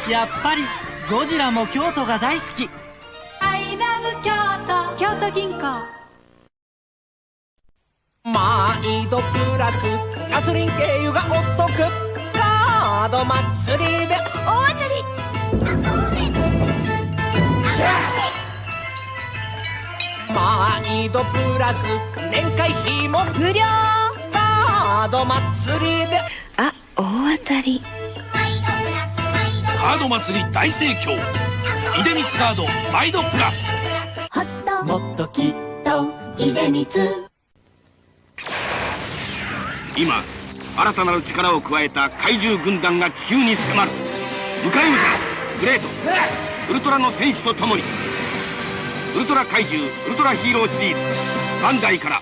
やっぱりゴジラも京都が大好き。I love 京都、京都銀行。毎度プラスガソリン経由がお得。カード祭りで大当たり。毎度プラス年会費も無料。カード祭りであ、大当たり。カード祭り大盛況。出光カード毎度プラス。もっときっと出光。今新たなる力を加えた怪獣軍団が地球に迫る。迎え撃てグレートウルトラの戦士と共に。ウルトラ怪獣ウルトラヒーローシリーズバンダイから。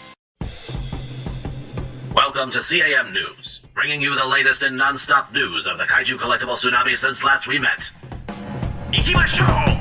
Welcome to CAM News, bringing you the latest and non-stop news of the Kaiju Collectible tsunami since last we met. Ikimashou!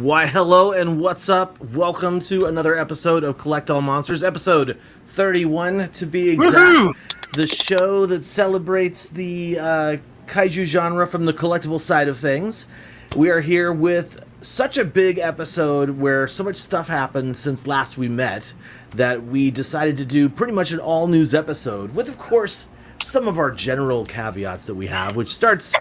Why, hello and what's up? Welcome to another episode of Collect All Monsters, episode 31 to be exact. Woohoo! The show that celebrates the kaiju genre from the collectible side of things. We are here with such a big episode where so much stuff happened since last we met that we decided to do pretty much an all-news episode with, of course, some of our general caveats that we have, which starts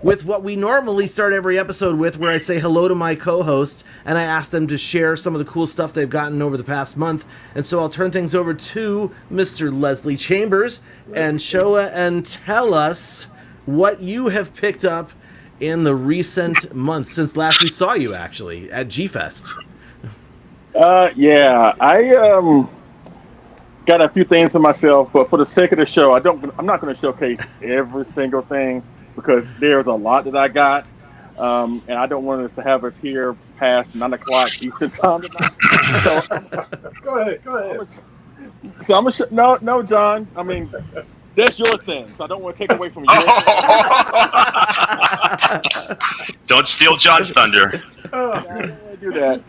with what we normally start every episode with, where I say hello to my co-hosts, and I ask them to share some of the cool stuff they've gotten over the past month. And so I'll turn things over to Mr. Leslie Chambers and Showa and tell us what you have picked up in the recent months since last we saw you, actually, at G-Fest. Yeah, I got a few things for myself, but for the sake of the show, I'm not going to showcase every single thing, because there's a lot that I got, and I don't want us to have us here past 9 o'clock Eastern time tonight. So, go ahead. So I'm gonna no, John. I mean, that's your thing, so I don't want to take away from you. Don't steal John's thunder. I don't want to do that,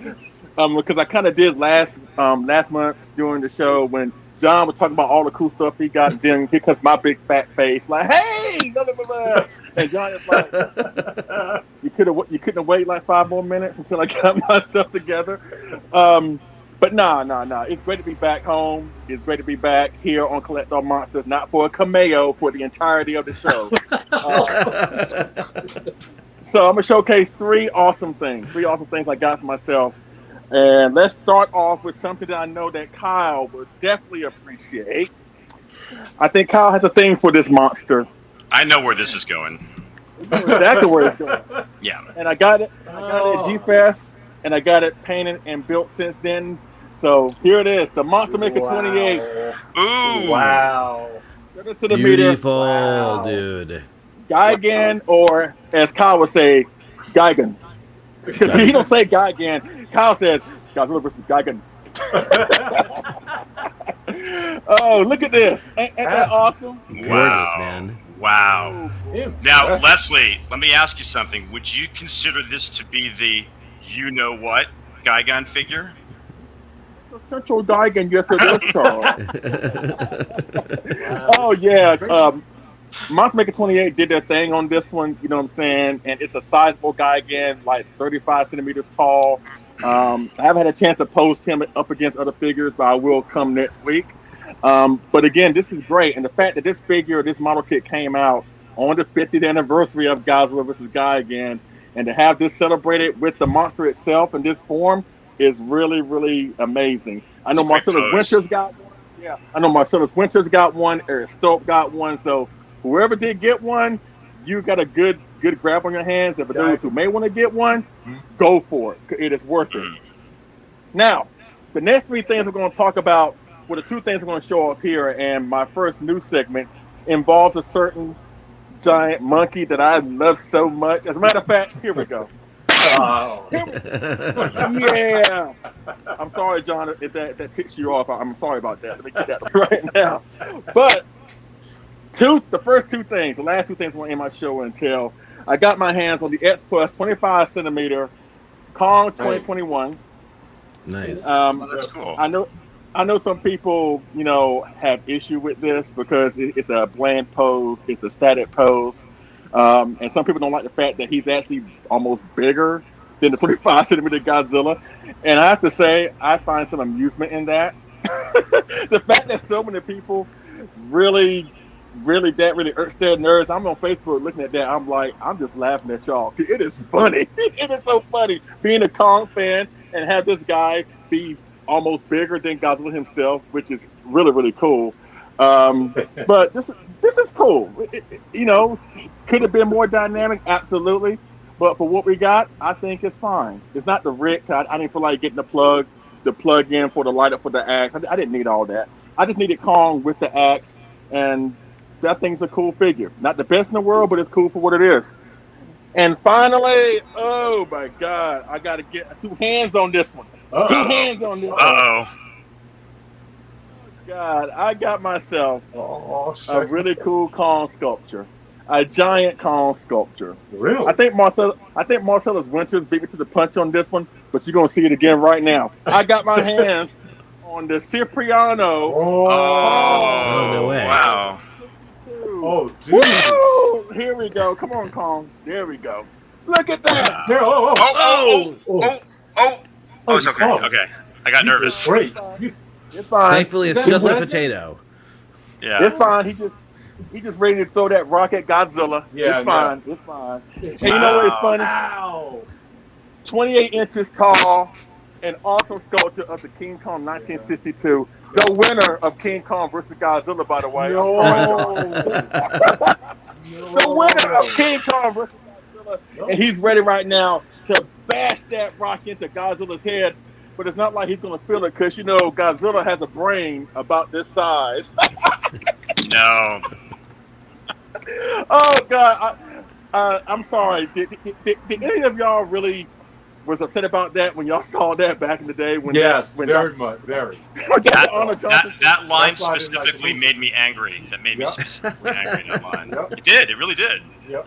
because I kind of did last month during the show when John was talking about all the cool stuff he got, and then here comes my big fat face, like, hey, blah, blah, blah, blah. And John is like, you couldn't have waited like 5 more minutes until I got my stuff together. But nah. It's great to be back home. It's great to be back here on Collect All Monsters, not for a cameo, for the entirety of the show. So I'm gonna showcase three awesome things I got for myself. And let's start off with something that I know that Kyle will definitely appreciate. I think Kyle has a thing for this monster. I know where this is going. You know exactly where it's going. Yeah. And I got it at G-Fest, and I got it painted and built since then. So here it is, the Monster Maker 28. Ooh. Wow. Beautiful, wow. Dude. Gigan, or as Kyle would say, Gigan. Because he don't say Gigan. Kyle says, Godzilla versus Gigan. Oh, look at this. Ain't that awesome? Gorgeous, man. Wow. Now, Leslie, let me ask you something. Would you consider this to be the you-know-what Gigan figure? The Central Gigan, yes it is, Charles. Oh, yeah. Monster Maker 28 did their thing on this one, you know what I'm saying? And it's a sizable Gigan, like 35 centimeters tall. I haven't had a chance to post him up against other figures, but I will come next week. But again, this is great. And the fact that this model kit came out on the 50th anniversary of Godzilla vs. Gigan, and to have this celebrated with the monster itself in this form is really, really amazing. I know Marcellus Winters got one. Yeah, I know Marcellus Winters got one. Eric Stope got one. So whoever did get one, you got a good grab on your hands. And for those who may want to get one, go for it. It is worth it. Now, the next three things we're going to talk about, well, the two things I'm going to show up here, and my first news segment involves a certain giant monkey that I love so much. As a matter of fact, here we go. Oh. Yeah. I'm sorry, John, if that ticks you off. I'm sorry about that. Let me get that right now. But the first two things, the last two things I want to end my show and tell. I got my hands on the X Plus 25 centimeter Kong 2021. Nice. That's cool. I know some people, have issue with this because it's a bland pose, it's a static pose, and some people don't like the fact that he's actually almost bigger than the 25 centimeter Godzilla. And I have to say, I find some amusement in that. The fact that so many people really irks their nerves. I'm on Facebook looking at that. I'm like, I'm just laughing at y'all. It is funny. It is so funny being a Kong fan and have this guy be almost bigger than Godzilla himself, which is really, really cool. But this is cool. Could have been more dynamic, absolutely. But for what we got, I think it's fine. It's not the Rick. I didn't feel like getting the plug in for the light up for the axe. I didn't need all that. I just needed Kong with the axe, and that thing's a cool figure. Not the best in the world, but it's cool for what it is. And finally, oh my God, I got to get 2 hands on this one. Uh-oh. 2 hands on this one. Uh-oh. God, I got myself a really cool Kong sculpture. A giant Kong sculpture. Really? I think Marcellus Winters beat me to the punch on this one, but you're going to see it again right now. I got my hands on the Cipriano. Oh, no way. Wow. Oh, dude. Woo! Here we go. Come on, Kong. There we go. Look at that. Oh, it's okay. Okay. I got nervous. Great. It's fine. Thankfully, it's just a potato. Yeah. It's fine. He just ready to throw that rock at Godzilla. Yeah, it's fine. no. It's fine. It's And you know what's funny? Ow. 28 inches tall, and also sculpture of the King Kong 1962. The winner of King Kong versus Godzilla, by the way. The winner of King Kong versus Godzilla. And he's ready right now to bash that rock into Godzilla's head. But it's not like he's going to feel it because, Godzilla has a brain about this size. No. Oh, God. I'm sorry. Did any of y'all really was upset about that when y'all saw that back in the day? Very much. That line specifically made me angry. That made me specifically angry, that line. Yep. It did. It really did. Yep.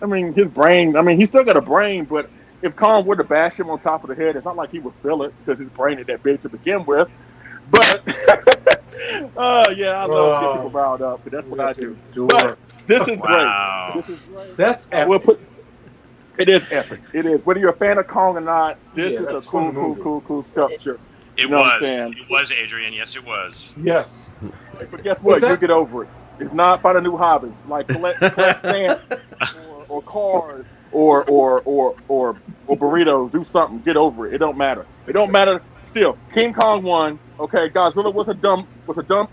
I mean, his brain, he's still got a brain, but if Kong were to bash him on top of the head, it's not like he would feel it because his brain is that big to begin with. But, I love getting people riled up, but that's what I do. But this is great. This is great. That's epic. It is epic. It is. Whether you're a fan of Kong or not, this is a cool sculpture. It was, Adrian. Yes, it was. Yes. But guess what? You'll get over it. If not, find a new hobby, like collect stamps or cars or burritos. Do something. Get over it. It don't matter. It don't matter. Still, King Kong won. Okay, Godzilla was a dumb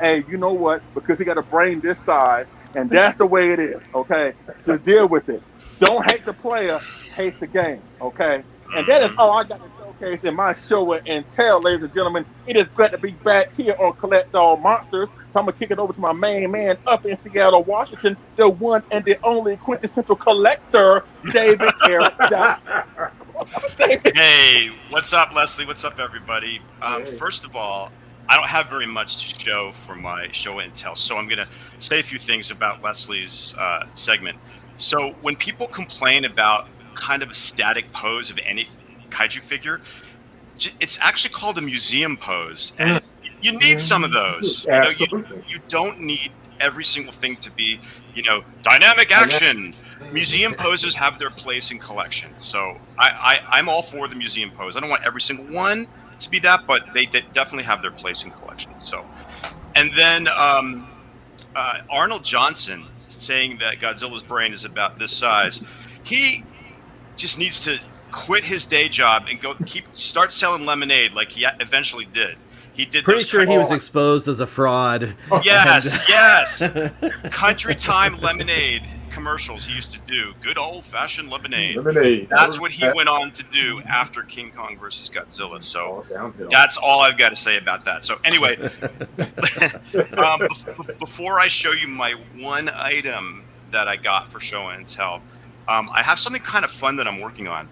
A. You know what? Because he got a brain this size, and that's the way it is. Okay, just deal with it. Don't hate the player, hate the game. Okay, and that is all I got to showcase in my show and tell, ladies and gentlemen. It is great to be back here on Collect All Monsters. So I'm gonna kick it over to my main man up in Seattle, Washington, the one and the only quintessential collector, David Eric. Hey, what's up, Leslie? What's up, everybody? First of all, I don't have very much to show for my show and tell, so I'm going to say a few things about Leslie's segment. So when people complain about kind of a static pose of any kaiju figure, it's actually called a museum pose, and you need some of those. Absolutely. You don't need every single thing to be, dynamic action, museum poses have their place in collections. So I'm all for the museum pose. I don't want every single one to be that, but they definitely have their place in collections. So, and then Arnold Johnson saying that Godzilla's brain is about this size. He just needs to quit his day job and start selling lemonade like he eventually did. He did. Pretty sure he was exposed as a fraud. Yes, yes. Country Time lemonade commercials he used to do. Good old-fashioned lemonade. That's what he went on to do after King Kong versus Godzilla. So that's all I've got to say about that. So anyway, before I show you my one item that I got for show and tell, I have something kind of fun that I'm working on.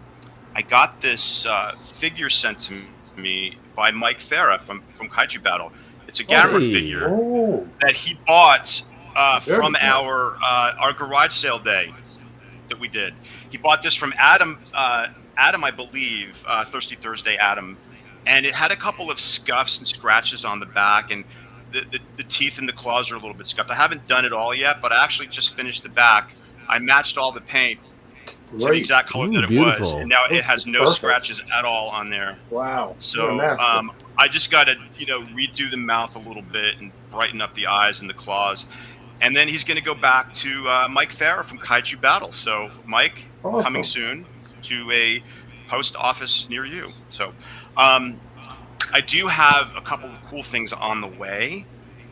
I got this figure sent to me by Mike Farah from Kaiju Battle. It's a Gamera figure that he bought from our garage sale day that we did. He bought this from Adam, I believe, Thirsty Thursday Adam, and it had a couple of scuffs and scratches on the back, and the teeth and the claws are a little bit scuffed. I haven't done it all yet, but I actually just finished the back. I matched all the paint to the exact color that it was, and now it has no scratches at all on there. Wow! So I just got to redo the mouth a little bit and brighten up the eyes and the claws, and then he's going to go back to Mike Farah from Kaiju Battle. So Mike, coming soon to a post office near you. So I do have a couple of cool things on the way.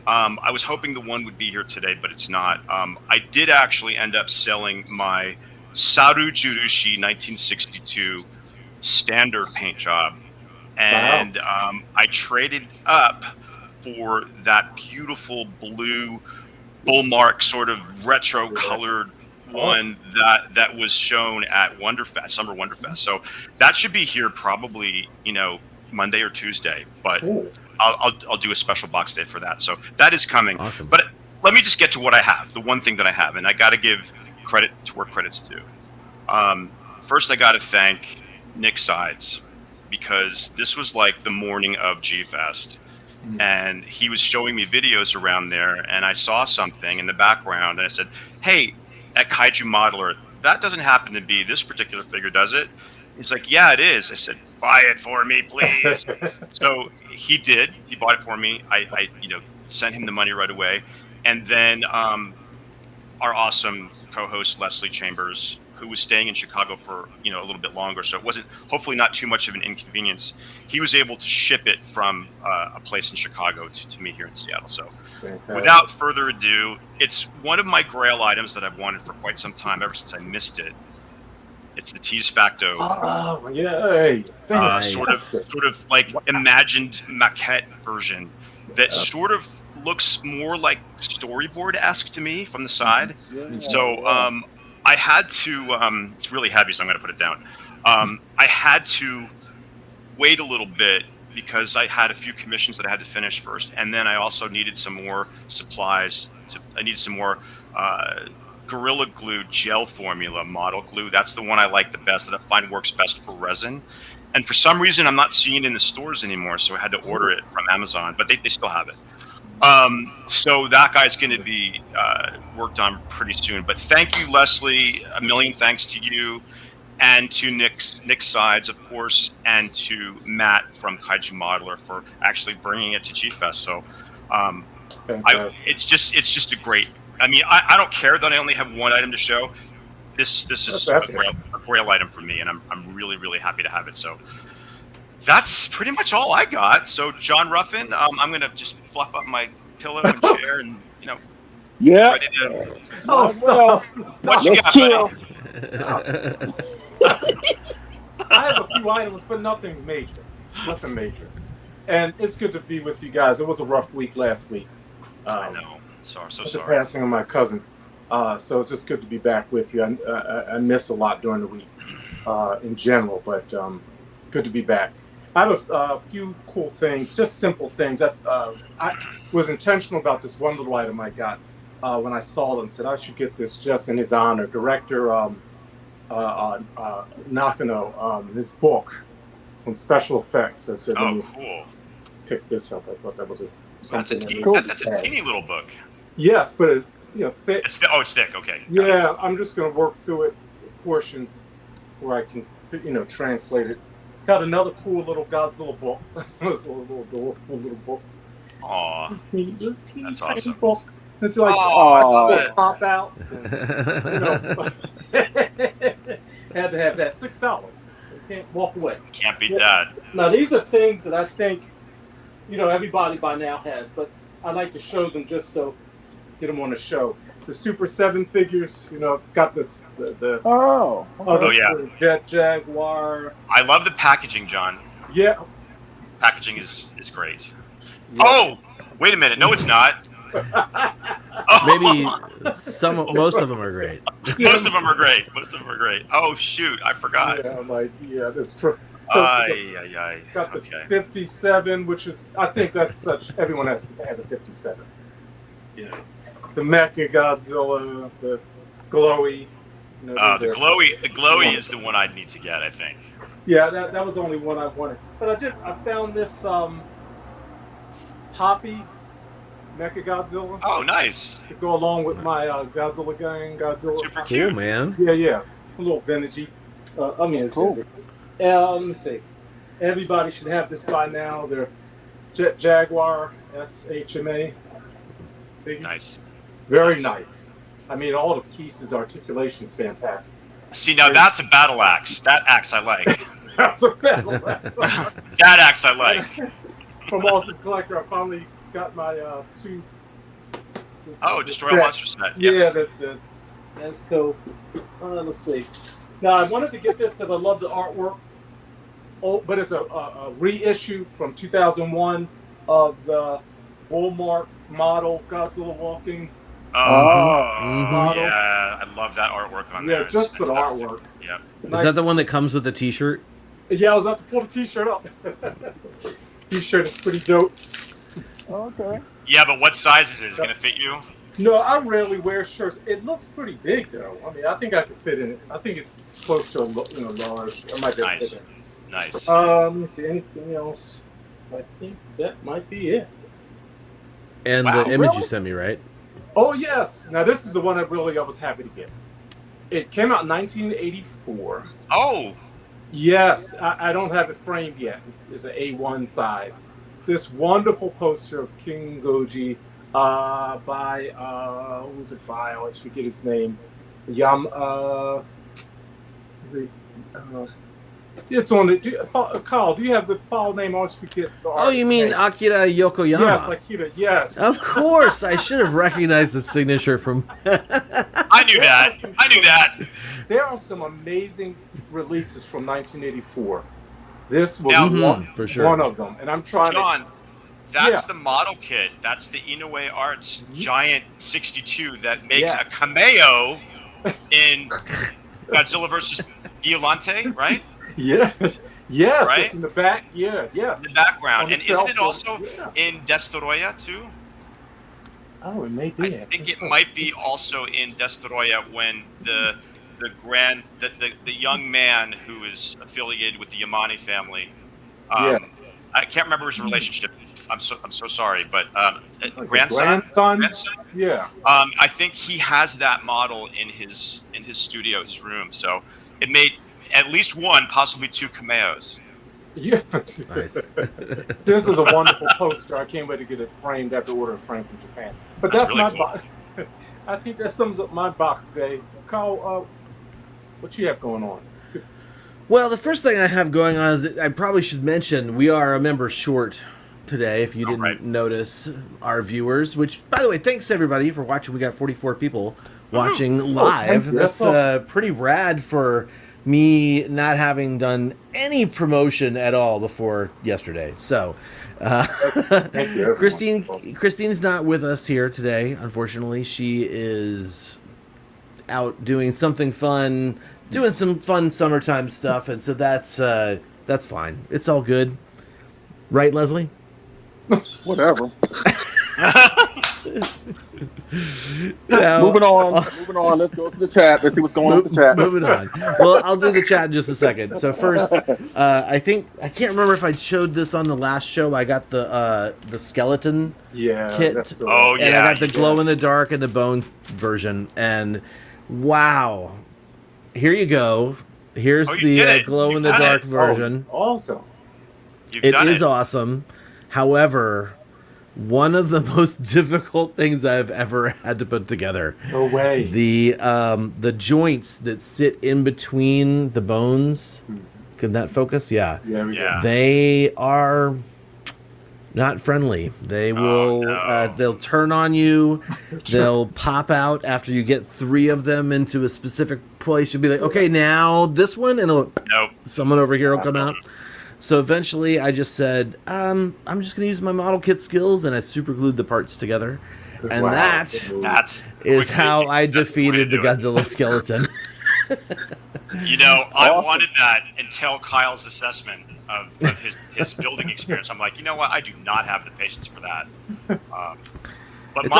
I was hoping the one would be here today, but it's not. I did actually end up selling my Saru Jurushi 1962 standard paint job, and I traded up for that beautiful blue bullmark sort of retro colored one that was shown at Wonderfest, Summer Wonderfest. So that should be here probably Monday or Tuesday, but I'll do a special box day for that. So that is coming. Awesome. But let me just get to what I have, the one thing that I have, and I got to give credit to where credit's due. First, I got to thank Nick Sides, because this was like the morning of G-Fest, and he was showing me videos around there, and I saw something in the background, and I said, hey, at Kaiju Modeler, that doesn't happen to be this particular figure, does it? He's like, yeah, it is. I said, buy it for me, please. So he did. He bought it for me. I sent him the money right away. And then our awesome co-host Leslie Chambers, who was staying in Chicago for a little bit longer, so it wasn't hopefully not too much of an inconvenience. He was able to ship it from a place in Chicago to me here in Seattle. So without further ado, it's one of my Grail items that I've wanted for quite some time, ever since I missed it. It's the Tease Facto. Oh, yay! Sort of like imagined maquette version that sort of looks more like storyboard-esque to me from the side. So I had to. It's really heavy, so I'm going to put it down. I had to wait a little bit because I had a few commissions that I had to finish first, and then I also needed some more supplies. I needed some more Gorilla Glue gel formula model glue. That's the one I like the best, that I find works best for resin. And for some reason, I'm not seeing it in the stores anymore, so I had to order it from Amazon, but they still have it. So that guy's going to be worked on pretty soon. But thank you, Leslie. A million thanks to you, and to Nick Sides, of course, and to Matt from Kaiju Modeler for actually bringing it to G-Fest. So it's just a great. I mean, I don't care that I only have one item to show. This is a Grail item for me, and I'm really, really happy to have it. So that's pretty much all I got. So John Ruffin, I'm going to just fluff up my pillow and chair and, Yeah. ready to... Stop. What you got, buddy? I have a few items, but nothing major. And it's good to be with you guys. It was a rough week last week. I know. So The sorry. passing of my cousin. So it's just good to be back with you. I miss a lot during the week in general, but good to be back. I have a few cool things, just simple things. I was intentional about this one little item I got when I saw it and said I should get this just in his honor. Director Nakano, his book on special effects. I said, cool. Pick this up. I thought that was That's a teeny little book. Yes, but thick. It's thick. Okay. Yeah, I'm just going to work through it portions where I can, translate it. Got another cool little Godzilla book. This little cool little book. Aw. Teeny That's tiny awesome. book. It's like I love it. pop outs. And, had to have that. $6. You can't walk away. Can't beat that. Now these are things that I think, everybody by now has, but I like to show them just so get them on the show. The Super 7 figures, got this the Oh. Yeah. Jet Jaguar. I love the packaging, John. Yeah. Packaging is great. Yeah. Oh, wait a minute. No, it's not. Maybe most of them are great. Most of them are great. Oh shoot, I forgot. Yeah, this trip. Got the 57, which is, I think that's such, everyone has to have a 57. Yeah. The Mecha Godzilla, the Glowy. The Glowy is the one I need to get, I think. Yeah, that was the only one I wanted. But I found this Poppy Mecha Godzilla. Oh, nice. To go along with my Godzilla gang, Godzilla. Super cute. Cool, man. Yeah. A little vintagey. It's cool. Let me see. Everybody should have this by now. They're Jet Jaguar SHMA. Nice. Very nice. I mean, all the pieces, articulation is fantastic. See, now that's a battle axe. That axe I like. That's a battle axe. That axe I like. From Austin Collector, I finally got my two. Oh, Destroy All Monsters set. Yep. Yeah, let's go. Let's see. Now, I wanted to get this because I love the artwork. Oh, but it's a reissue from 2001 of the Walmart model Godzilla walking. Model. Yeah, I love that artwork on there. Yeah, just for the artwork. Yeah. Nice. Is that the one that comes with the T-shirt? Yeah, I was about to pull the T-shirt up. T-shirt is pretty dope. Okay. Yeah, but what size is it? Is it going to fit you? No, I rarely wear shirts. It looks pretty big, though. I mean, I think I could fit in it. I think it's close to a large. I might be able to fit in it. Nice. Let me see. Anything else? I think that might be it. And the image you sent me, right? Oh, yes. Now, this is the one I was happy to get. It came out in 1984. Oh. Yes. I don't have it framed yet. It's an A1 size. This wonderful poster of King Goji by, who was it by? I always forget his name. It's on the. Carl, do you have the file name? I always forget the artist's Oh, you mean name. Akira Yokoyama? Yes, Akira, yes. Of course. I should have recognized the signature from. I knew that. There are some amazing releases from 1984. This was for sure. one of them. And I'm trying John, that's the model kit. That's the Inoue Arts giant 62 that makes a cameo in Godzilla vs. Violante, right? Yes, right? It's in the back. Yeah, yes. In the background. And isn't it also Yeah. in Destoroyah too? Oh, it may be. I think it might be also in Destoroyah when the young man who is affiliated with the Yamane family. Yes. I can't remember his relationship. I'm so sorry, but grandson. Yeah. I think he has that model in his studio, his room. So it made at least one, possibly two cameos. Yeah. Nice. This is a wonderful poster. I can't wait to get it framed after ordering a frame from Japan. But that's really my cool. box. I think that sums up my box day. Carl, what you have going on? Well, the first thing I have going on is that I probably should mention we are a member short today, if you didn't notice, our viewers, which, by the way, thanks everybody for watching. We got 44 people watching live. That's pretty rad for me not having done any promotion at all before yesterday. So, Thank you, Christine's not with us here today, unfortunately. She is out doing something fun, doing some fun summertime stuff, and so that's fine. It's all good. Right, Leslie? Whatever. Now, Moving on. Let's go to the chat. Let's see what's going on with the chat. Moving on. Well, I'll do the chat in just a second. So first, I can't remember if I showed this on the last show. I got the skeleton kit. And I got the glow in the dark and the bone version. And wow, here you go. Here's the glow in the dark version. Oh, it's awesome. It is awesome. However, one of the most difficult things I've ever had to put together. No way. The joints that sit in between the bones. Can that focus? Yeah. Yeah. They are not friendly. They will. They'll turn on you. They'll pop out after you get 3 of them into a specific place. You'll be like, okay, now this one, and someone over here will come out. So eventually, I just said, I'm just going to use my model kit skills, and I super glued the parts together. And that is how I defeated the Godzilla skeleton. I wanted that until Kyle's assessment of his building experience. I'm like, you know what? I do not have the patience for that. But it's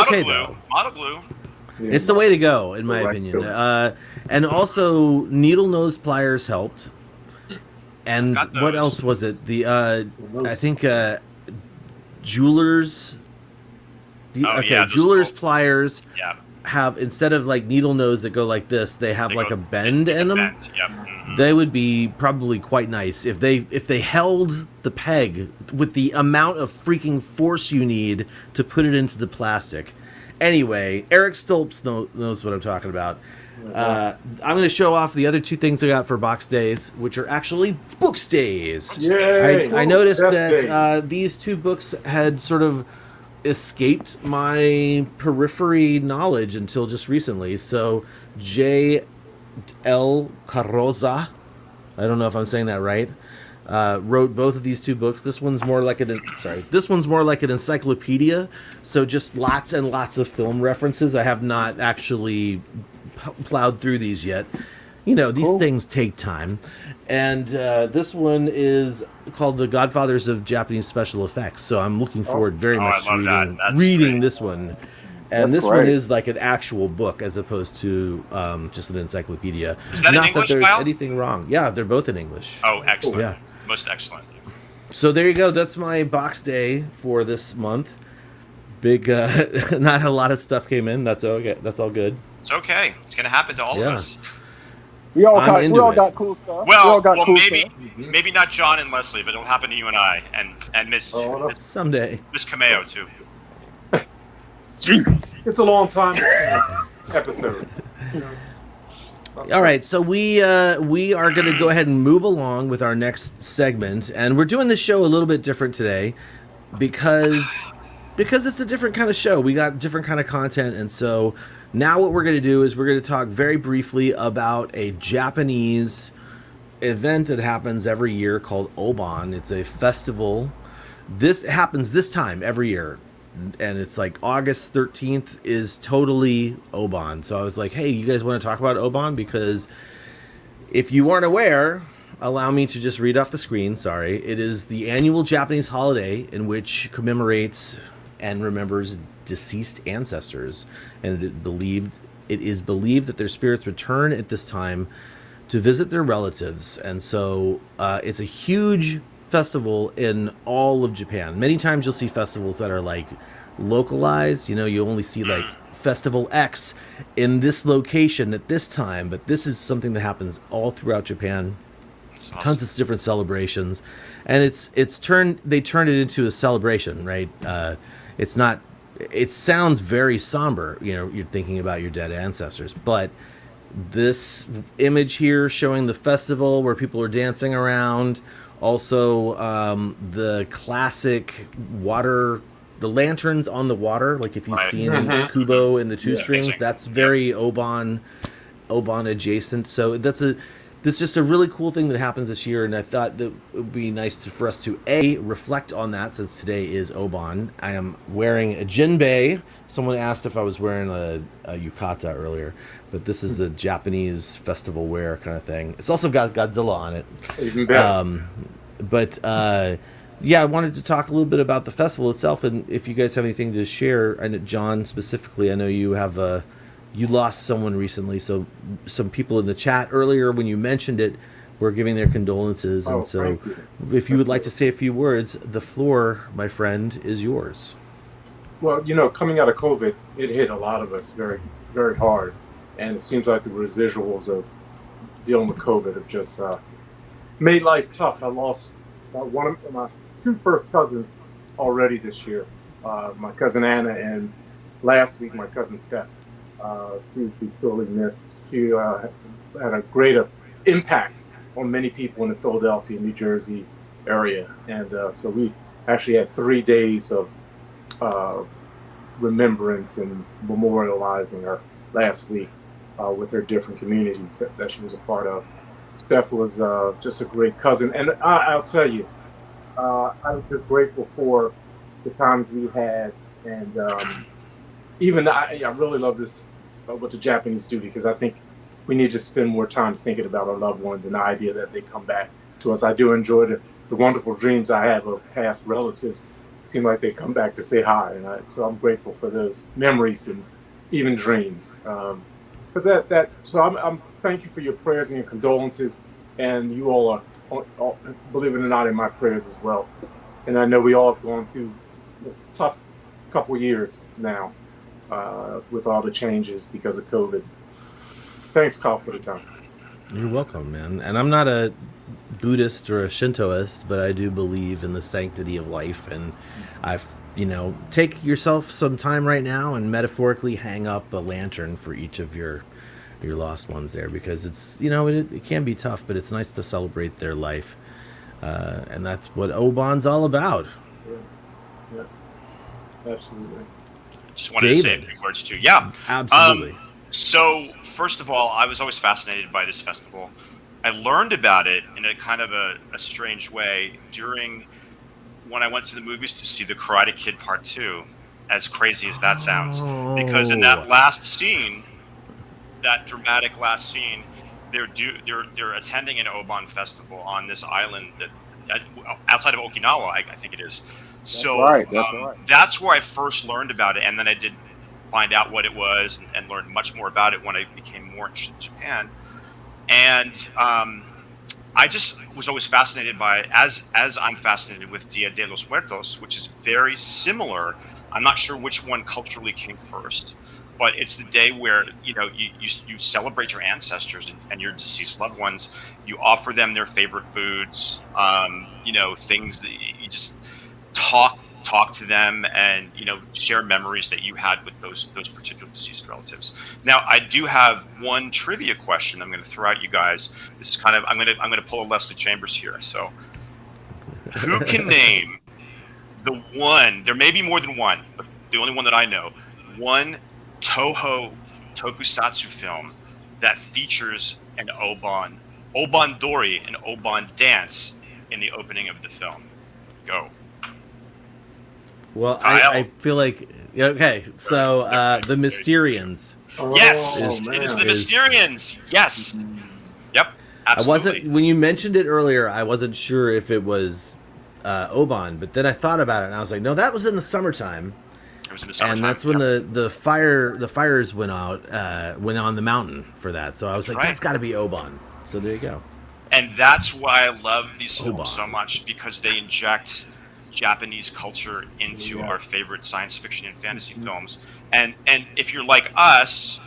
model glue. It's the way to go, in my opinion. And also, needle nose pliers helped. And what else was it? I think jewelers. Jewelers pliers have, instead of like needle nose that go like this, they have a bend in them. Yep. Mm-hmm. They would be probably quite nice if they held the peg with the amount of freaking force you need to put it into the plastic. Anyway, Eric Stolps knows what I'm talking about. I'm going to show off the other 2 things I got for box days, which are actually books days. Yay! I noticed that these 2 books had sort of escaped my periphery knowledge until just recently. So J.L. Carroza, I don't know if I'm saying that right, wrote both of these 2 books. This one's more like an encyclopedia. So just lots and lots of film references. I have not actually plowed through these yet. These things take time. And this one is called The Godfathers of Japanese Special Effects. So I'm looking forward very much to reading this one. And this one is like an actual book as opposed to just an encyclopedia. Is that Not in English, that there's Kyle? anything wrong. Yeah, they're both in English. Oh, excellent. Yeah. Most excellent. So there you go. That's my box day for this month. Big, not a lot of stuff came in. That's okay. That's all good. It's okay. It's going to happen to all of us. We all got cool stuff. Maybe not John and Leslie, but it'll happen to you and I, and Miss someday. Miss Cameo too. Jesus, it's a long time episode. All right, so we are going to go ahead and move along with our next segment, and we're doing this show a little bit different today because it's a different kind of show. We got different kind of content, and so now what we're going to do is we're going to talk very briefly about a Japanese event that happens every year called Obon. It's a festival. This happens this time every year, and it's like August 13th is totally Obon. So I was like, hey, you guys want to talk about Obon? Because if you weren't aware, allow me to just read off the screen. Sorry. It is the annual Japanese holiday in which commemorates and remembers deceased ancestors, and it is believed that their spirits return at this time to visit their relatives. And so it's a huge festival in all of Japan. Many times you'll see festivals that are like localized. You only see like Festival X in this location at this time, but this is something that happens all throughout Japan. Awesome. Tons of different celebrations, and they turned it into a celebration, right? It's not. It sounds very somber. You're thinking about your dead ancestors, but this image here showing the festival where people are dancing around. Also, the classic water, the lanterns on the water, like if you've seen Kubo in the Two Strings, that's very Obon adjacent. So that's just a really cool thing that happens this year, and I thought that it would be nice for us to reflect on that since today is Obon. I am wearing a jinbei. Someone asked if I was wearing a yukata earlier, but this is a Japanese festival wear kind of thing. It's also got Godzilla on it. Even better. yeah, I wanted to talk a little bit about the festival itself, and if you guys have anything to share. And John specifically, I know you have you lost someone recently, so some people in the chat earlier when you mentioned it were giving their condolences, and so if you would like to say a few words, the floor, my friend, is yours. Well, coming out of COVID, it hit a lot of us very, very hard, and it seems like the residuals of dealing with COVID have just made life tough. I lost one of my two first cousins already this year, my cousin Anna, and last week my cousin Steph. She's sorely missed. She had a great impact on many people in the Philadelphia, New Jersey area, and so we actually had 3 days of remembrance and memorializing her last week with her different communities that she was a part of. Steph was just a great cousin, and I'll tell you, I was just grateful for the times we had, and even I really love this what the Japanese do, because I think we need to spend more time thinking about our loved ones and the idea that they come back to us. I do enjoy the wonderful dreams I have of past relatives. It seem like they come back to say hi, and so I'm grateful for those memories and even dreams. But so I'm thank you for your prayers and your condolences, and you all are, believe it or not, in my prayers as well. And I know we all have gone through a tough couple years now with all the changes because of COVID. Thanks, Carl, for the time. You're welcome, man. And I'm not a Buddhist or a Shintoist, but I do believe in the sanctity of life, and take yourself some time right now and metaphorically hang up a lantern for each of your lost ones there, because it's it can be tough, but it's nice to celebrate their life, and that's what Obon's all about. Yeah, absolutely. Just wanted to say a few words too. Yeah, absolutely. So first of all, I was always fascinated by this festival. I learned about it in a kind of a strange way when I went to the movies to see The Karate Kid Part 2, as crazy as that sounds. Because in that last scene, that dramatic last scene, they're attending an Obon festival on this island that outside of Okinawa, I think it is. So that's where I first learned about it, and then I did find out what it was and learned much more about it when I became more interested in Japan. And I just was always fascinated by it, as I'm fascinated with Dia de los Muertos, which is very similar. I'm not sure which one culturally came first, but it's the day where you celebrate your ancestors and your deceased loved ones. You offer them their favorite foods, things that you just talk to them, and share memories that you had with those particular deceased relatives. Now, I do have one trivia question I'm going to throw at you guys. This is kind of I'm going to pull a Leslie Chambers here. So, who can name the one? There may be more than one, but the only one that I know. One Toho tokusatsu film that features an Obon Dori, an Obon dance in the opening of the film. Go. Well, I feel like okay. So the Mysterians. Yes, it is the Mysterians. Yes. Yep. Absolutely. I wasn't when you mentioned it earlier. I wasn't sure if it was Obon, but then I thought about it and I was like, no, that was in the summertime. It was in the summertime. And that's when the fires went on the mountain for that. So I was like, that's got to be Obon. So there you go. And that's why I love these films so much, because they inject Japanese culture into our favorite science fiction and fantasy films. And if you're like us,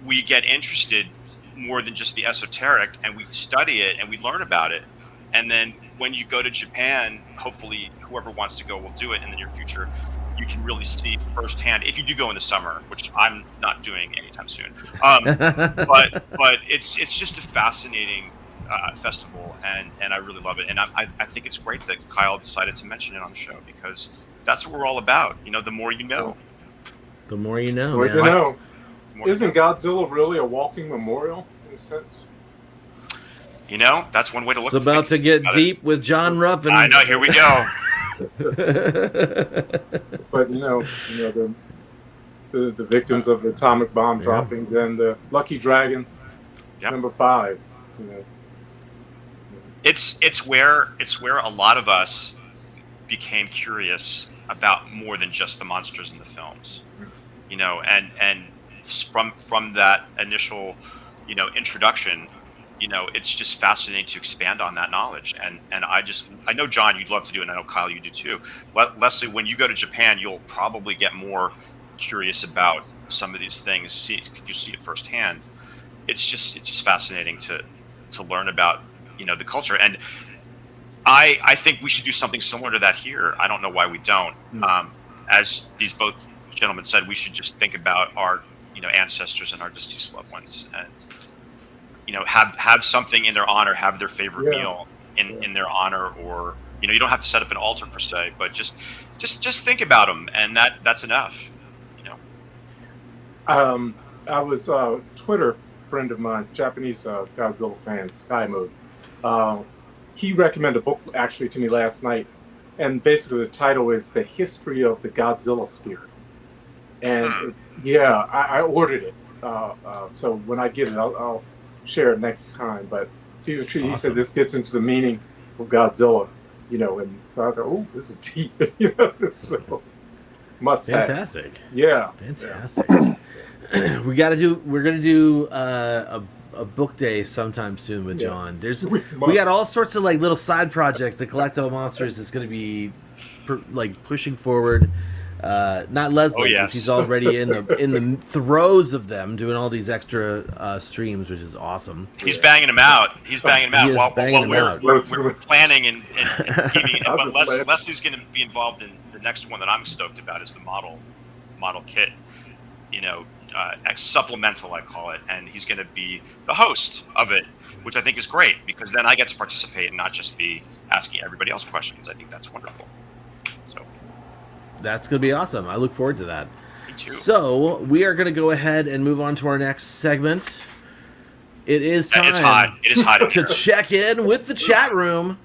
we get interested more than just the esoteric, and we study it and we learn about it. And then when you go to Japan, hopefully whoever wants to go will do it in the near future. You can really see firsthand, if you do go in the summer, which I'm not doing anytime soon. But it's just a fascinating festival, and I really love it. And I think it's great that Kyle decided to mention it on the show, because that's what we're all about. The more you know. The more you know. The more you know. Isn't Godzilla really a walking memorial in a sense? That's one way to look. It's about to get deep with John Ruffin. I know. Here we go. But the victims of the atomic bomb droppings and the Lucky Dragon, number 5. It's where a lot of us became curious about more than just the monsters in the films, you know, and from that initial, you know, introduction, you know, it's just fascinating to expand on that knowledge. And I know, John, you'd love to do it, and I know, Kyle, you do too. Leslie, when you go to Japan, you'll probably get more curious about some of these things. You see it firsthand. It's just fascinating to learn about, you know, the culture. And I think we should do something similar to that here. I don't know why we don't. As these both gentlemen said, we should just think about our, you know, ancestors and our deceased loved ones, and, you know, have something in their honor, have their favorite meal in their honor, or, you know, you don't have to set up an altar per se, but just think about them, and that's enough, you know. I was Twitter friend of mine, Japanese Godzilla fan, Sky Mode. He recommended a book actually to me last night, and basically the title is "The History of the Godzilla Spirit." And I ordered it. So when I get it, I'll share it next time. But he said this gets into the meaning of Godzilla, you know, and so I was like, oh, this is deep, you know. So must fantastic. Have. Yeah, fantastic. Yeah. We're gonna do a book day sometime soon with John. We got all sorts of like little side projects. The Collectible Monsters is going to be pushing forward. Not Leslie, because he's already in the throes of them, doing all these extra streams, which is awesome. He's banging them out. While we're planning and keeping it. But Leslie's going to be involved in the next one that I'm stoked about, is the model kit. You know, supplemental, I call it, and he's going to be the host of it, which I think is great, because then I get to participate and not just be asking everybody else questions. I think that's wonderful. So that's going to be awesome. I look forward to that. Me too. So we are going to go ahead and move on to our next segment. It is time to check in with the chat room.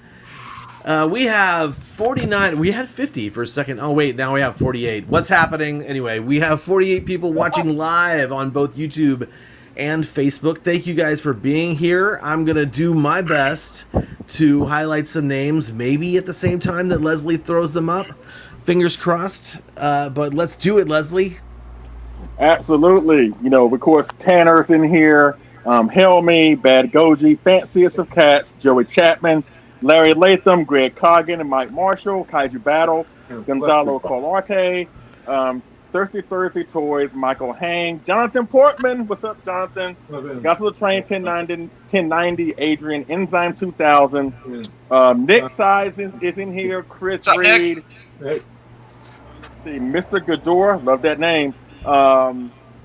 We have 49. We had 50 for a second. Oh, wait. Now we have 48. What's happening? Anyway, we have 48 people watching live on both YouTube and Facebook. Thank you guys for being here. I'm going to do my best to highlight some names, maybe at the same time that Leslie throws them up. Fingers crossed. But let's do it, Leslie. Absolutely. You know, of course, Tanner's in here. Helmy, Bad Goji, Fanciest of Cats, Joey Chapman, Larry Latham, Greg Coggin, and Mike Marshall, Kaiju Battle, Gonzalo Colarte, Thirsty Thursday Toys, Michael Hang, Jonathan Portman, what's up, Jonathan? Gospel Train 1090, Adrian Enzyme 2000, Nick Size is in here, Chris Reed, let's see, Mr. Gador, love that name,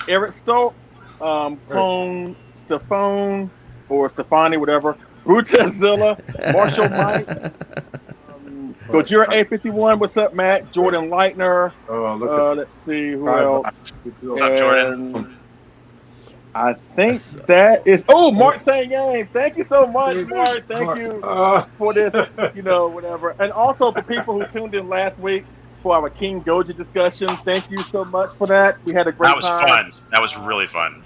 Eric Stolt, Clone Stefan, or Stefani, whatever, Brutazilla, Marshall Mike, Gojira A51, what's up, Matt? Jordan Leitner. Let's see who else. What's up, Jordan? I think that is. Oh, Mark Sang-Yang. Thank you so much, Mark. Thank you for this, you know, whatever. And also for people who tuned in last week for our King Goji discussion, thank you so much for that. We had a great time. That was fun. That was really fun.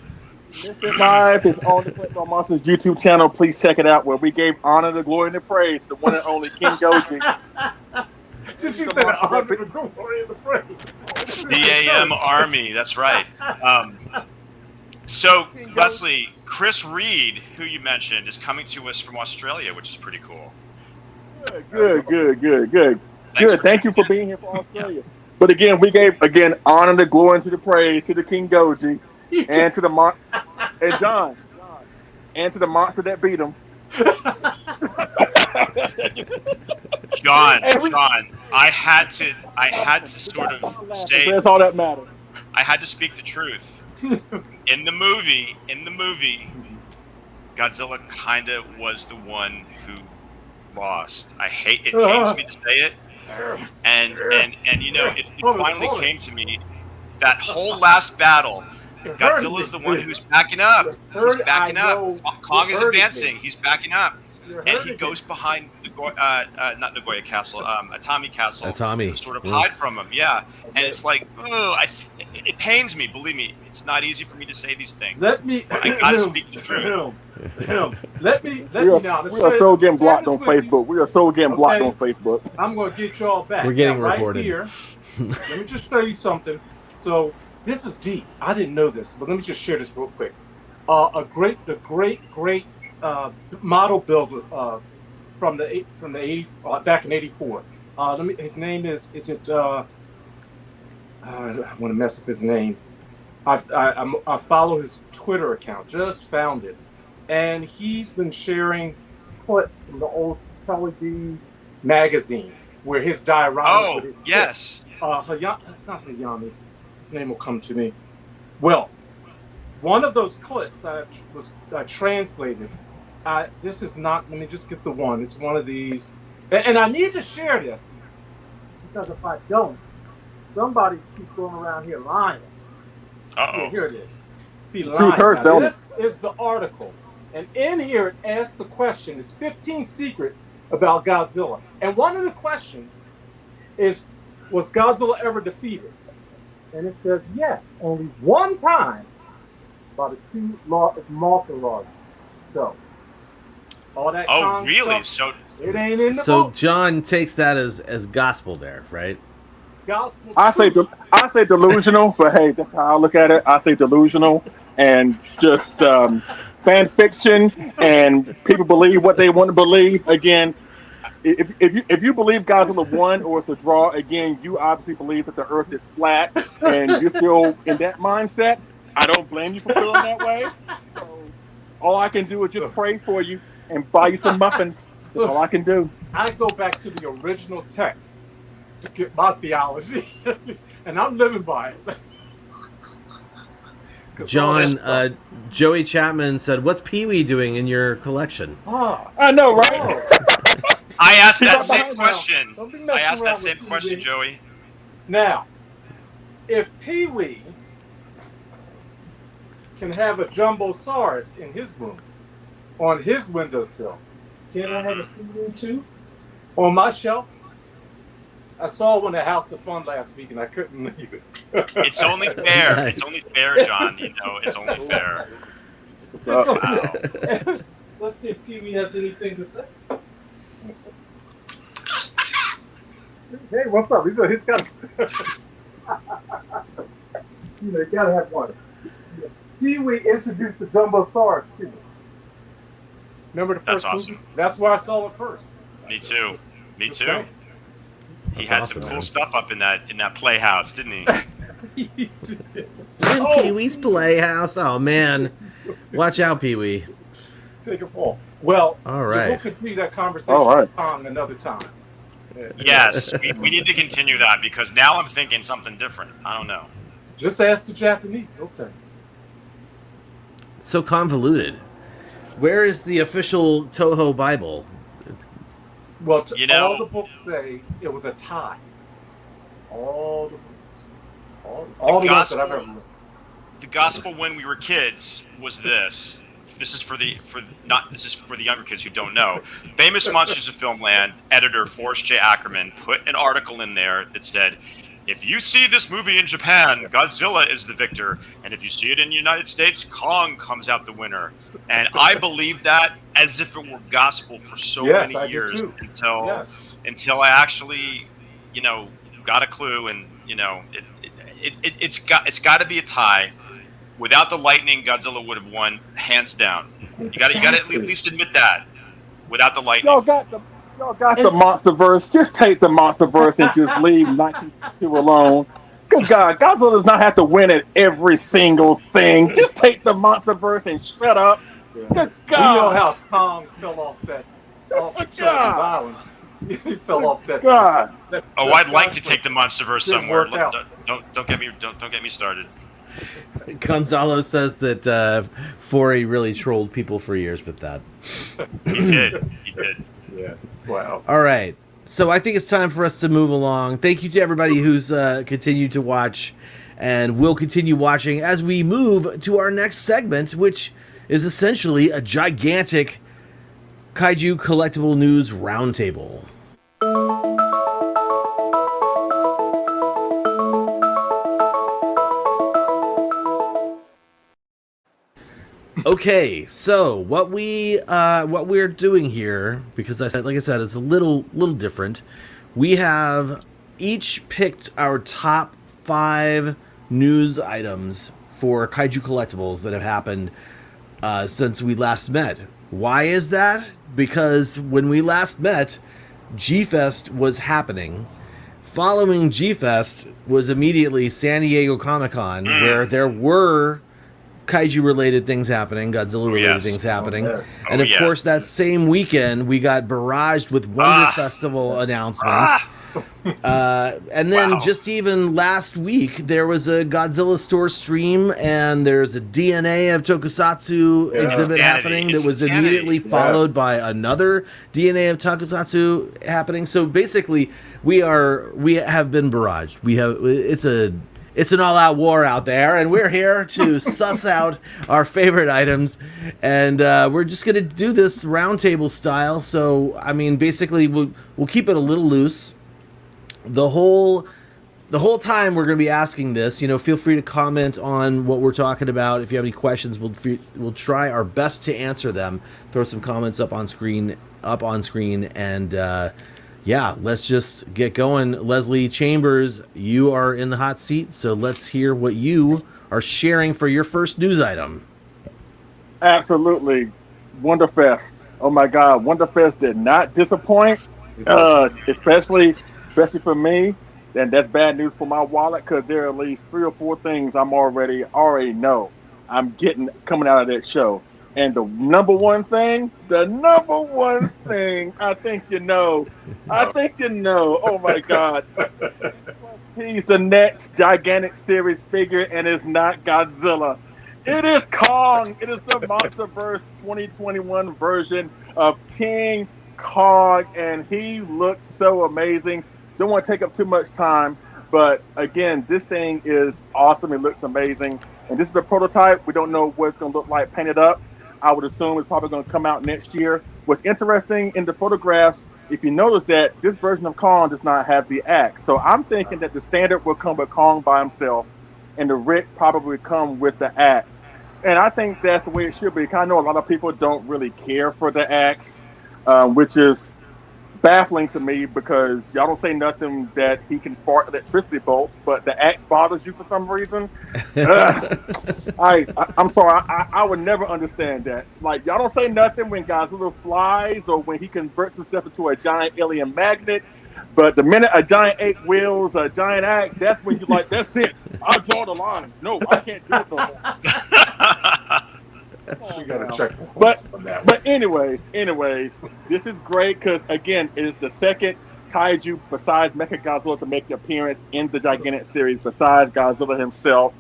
Mr. Live is on the Collectible Monsters YouTube channel. Please check it out, where we gave honor, the glory, and the praise to the one and only King Goji. Since you said honor, the glory, and the praise. DAM Army, that's right. So, Leslie, Chris Reed, who you mentioned, is coming to us from Australia, which is pretty cool. Good. Thank you for being here for Australia. But again, we gave honor, the glory, and the praise to the King Goji. And to the and John, and to the monster that beat him. John, I had to sort of say that's all that matters. I had to speak the truth. In the movie, Godzilla kind of was the one who lost. It pains me to say it, and you know, it finally came to me that whole last battle. Godzilla is the one who's backing up. He's backing up. Kong is advancing. He's backing up. And he goes behind not Nagoya Castle, Atami Castle. Atami. To sort of hide from him. Yeah. And it's like, it pains me. Believe me, it's not easy for me to say these things. I gotta speak the truth. Let me now. We are so getting blocked on Facebook. We are so getting blocked on Facebook. I'm going to get y'all back. We're getting now, recorded. Right here, let me just show you something. So this is deep. I didn't know this, but let me just share this real quick. The great model builder from the 80 back in '84. His name is it? I want to mess up his name. I follow his Twitter account. Just found it, and he's been sharing clips from the old Television magazine where his diorama. Oh, yes. That's not Hayami. His name will come to me. Well, one of those clips was translated. This is not. Let me just get the one. It's one of these, and I need to share this because if I don't, somebody keeps going around here lying. Uh-oh. Here it is. Be lying. Now, this is the article, and in here it asks the question: "It's 15 secrets about Godzilla," and one of the questions is, "Was Godzilla ever defeated?" And it says yes, only one time by the two Malta laws. So, all that. Oh, really? Stuff, it ain't in the So book. John takes that as gospel there, right? Gospel. I say delusional, but hey, that's how I look at it. I say delusional and just fan fiction, and people believe what they want to believe. Again, if you believe Godzilla won or it's a draw, again, you obviously believe that the Earth is flat, and you're still in that mindset. I don't blame you for feeling that way. So all I can do is just pray for you and buy you some muffins. That's all I can do. I go back to the original text to get my theology, and I'm living by it. John, Joey Chapman said, "What's Pee-wee doing in your collection?" I know, right? I asked that He's same not question. Don't be I messing asked that around same with question, Pee-wee. Joey. Now, if Pee-wee can have a Jumbosaurus in his room, on his windowsill, can I have a Pee-wee too? On my shelf? I saw one at House of Fun last week and I couldn't leave it. It's only fair. Nice. It's only fair, John. You know, it's only fair. Wow. Let's see if Pee-wee has anything to say. Hey, what's up? He's got. You gotta have one. Pee-wee introduced the Jumbosaurus to me. Remember the first That's awesome. movie? That's where I saw it first. Me too. Me Just too. saying. He That's had awesome, some cool man. stuff up in that playhouse, didn't he? He did. In Pee-wee's Playhouse. Oh man, watch out, Pee-wee. Take a fall. Well, All right. we'll continue that conversation All right. another time. Yes, we need to continue that because now I'm thinking something different. I don't know. Just ask the Japanese; they'll tell you. So convoluted. Where is the official Toho Bible? Well, You know- all the books say it was a tie. All the books. All the ones that I've ever read. The gospel when we were kids was this. This is for the younger kids who don't know. Famous Monsters of Filmland editor Forrest J. Ackerman put an article in there that said, if you see this movie in Japan, Godzilla is the victor, and if you see it in the United States, Kong comes out the winner. And I believed that as if it were gospel for so Yes, I many did years too. until I actually, got a clue, and it's got to be a tie. Without the lightning, Godzilla would have won hands down. You got to at least admit that. Without the lightning, Y'all got the MonsterVerse. Just take the MonsterVerse and just leave 1962 alone. Good God, Godzilla does not have to win at every single thing. Just take the MonsterVerse and shut up. Good God. We know how Kong fell off the Children's Island. He fell off that. God. oh, I'd like to take the MonsterVerse Didn't somewhere. work out. Don't get me started. Gonzalo says that Forey really trolled people for years with that. He did. Yeah. Wow. All right. So I think it's time for us to move along. Thank you to everybody who's continued to watch and will continue watching as we move to our next segment, which is essentially a gigantic Kaiju Collectible News Roundtable. Okay, so what we're doing here, because like I said, it's a little different. We have each picked our top 5 news items for Kaiju Collectibles that have happened since we last met. Why is that? Because when we last met, G-Fest was happening. Following G-Fest was immediately San Diego Comic-Con, where there were Kaiju-related things happening, Godzilla-related things happening. And of course, that same weekend, we got barraged with Wonder Festival announcements. And then just even last week, there was a Godzilla store stream, and there's a DNA of Tokusatsu exhibit happening that was immediately followed by another DNA of Tokusatsu happening. So basically, we have been barraged. It's an all-out war out there, and we're here to suss out our favorite items, and we're just going to do this roundtable style. So, I mean, basically, we'll keep it a little loose. The whole time we're going to be asking this, feel free to comment on what we're talking about. If you have any questions, we'll try our best to answer them. Throw some comments up on screen, and yeah, let's just get going. Leslie Chambers, you are in the hot seat, so let's hear what you are sharing for your first news item. Absolutely. Wonderfest. Oh my God, Wonderfest did not disappoint, especially for me. And that's bad news for my wallet, because there are at least 3 or 4 things I'm already know I'm getting coming out of that show. And the number one thing, I think you know. Oh my God. He's the next gigantic series figure, and it's not Godzilla. It is Kong. It is the MonsterVerse 2021 version of King Kong, and he looks so amazing. Don't want to take up too much time, but again, this thing is awesome. It looks amazing. And this is a prototype. We don't know what it's going to look like painted up. I would assume it's probably going to come out next year. What's interesting in the photographs, if you notice that this version of Kong does not have the axe. So I'm thinking that the standard will come with Kong by himself, and the Rick probably come with the axe. And I think that's the way it should be. I know a lot of people don't really care for the axe, which is baffling to me, because y'all don't say nothing that he can fart electricity bolts, but the axe bothers you for some reason. I'm sorry, I would never understand that. Like, y'all don't say nothing when Godzilla flies or when he converts himself into a giant alien magnet, but the minute a giant ape wields a giant axe, that's when you're like, that's it, I draw the line. No, I can't do it no more. We gotta check. But anyways, this is great, because again, it is the second kaiju besides Mechagodzilla to make an appearance in the gigantic series besides Godzilla himself,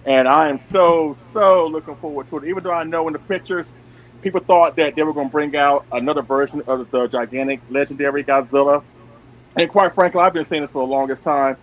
and I am so looking forward to it. Even though I know in the pictures, people thought that they were going to bring out another version of the gigantic legendary Godzilla, and quite frankly, I've been saying this for the longest time.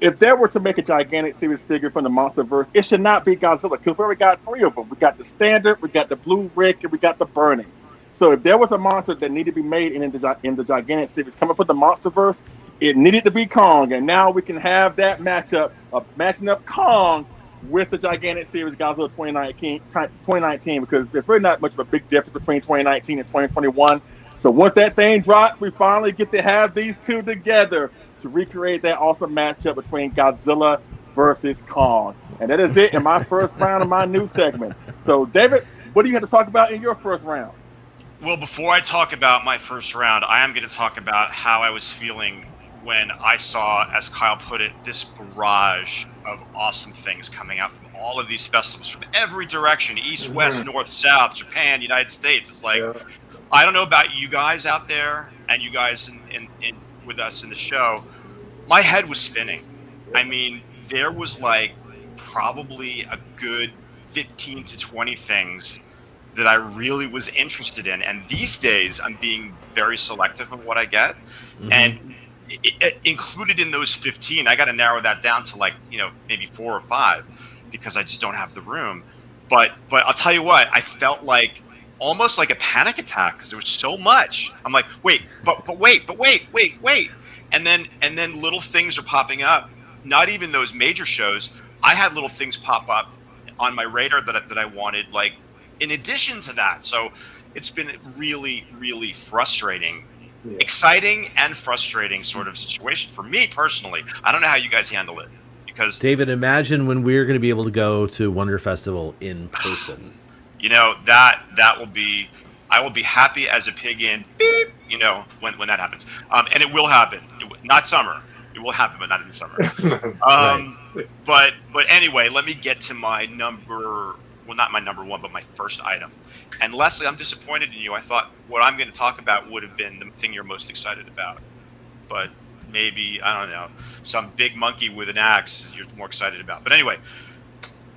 If they were to make a gigantic series figure from the MonsterVerse, it should not be Godzilla, because we already got 3 of them. We got the Standard, we got the Blue Rick, and we got the Burning. So if there was a monster that needed to be made in the gigantic series coming from the MonsterVerse, it needed to be Kong. And now we can have that matchup of matching up Kong with the gigantic series Godzilla 2019, because there's really not much of a big difference between 2019 and 2021. So once that thing drops, we finally get to have these two together to recreate that awesome matchup between Godzilla versus Kong. And that is it in my first round of my new segment. So, David, what do you have to talk about in your first round? Well, before I talk about my first round, I am going to talk about how I was feeling when I saw, as Kyle put it, this barrage of awesome things coming out from all of these festivals from every direction, east, west, north, south, Japan, United States. It's like, I don't know about you guys out there and you guys in with us in the show, my head was spinning. I mean, there was like probably a good 15 to 20 things that I really was interested in. And these days, I'm being very selective of what I get. And included in those 15, I got to narrow that down to like, maybe 4 or 5, because I just don't have the room. But I'll tell you what, I felt like almost like a panic attack, because there was so much. I'm like, wait. And then little things are popping up. Not even those major shows. I had little things pop up on my radar that I wanted, like in addition to that. So it's been really, really frustrating, Yeah. exciting and frustrating sort of situation for me personally. I don't know how you guys handle it, because David, imagine when we're going to be able to go to Wonder Festival in person. you know, that will be, I will be happy as a pig in beep, you know, when that happens. And it will happen. Not summer. It will happen, but not in the summer. But anyway, let me get to my not my number one, but my first item. And Leslie, I'm disappointed in you. I thought what I'm going to talk about would have been the thing you're most excited about. But maybe, I don't know, some big monkey with an axe you're more excited about. But anyway,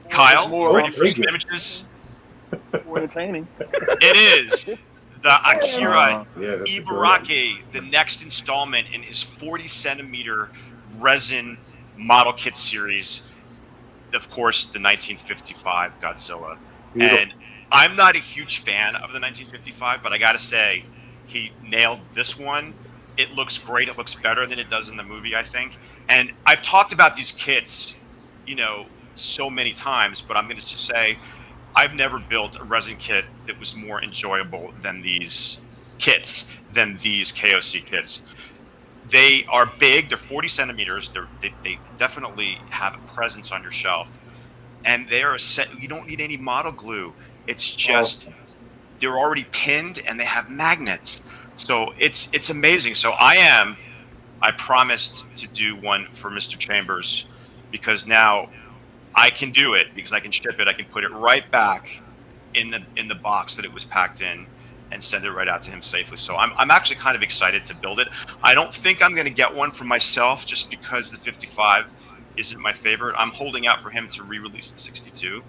Kyle, ready for some images? More entertaining. It is the Akira that's a Ibaraki, the next installment in his 40-centimeter resin model kit series. Of course, the 1955 Godzilla. Beautiful. And I'm not a huge fan of the 1955, but I got to say, he nailed this one. It looks great. It looks better than it does in the movie, I think. And I've talked about these kits, you know, so many times, but I'm going to just say, I've never built a resin kit that was more enjoyable than these kits, than these KOC kits. They are big. They're 40 centimeters. They definitely have a presence on your shelf. And they are a set. You don't need any model glue. It's just they're already pinned and they have magnets. So it's amazing. So I promised to do one for Mr. Chambers, because now I can do it, because I can ship it. I can put it right back in the box that it was packed in and send it right out to him safely. So I'm actually kind of excited to build it. I don't think I'm going to get one for myself, just because the 55 isn't my favorite. I'm holding out for him to re-release the 62,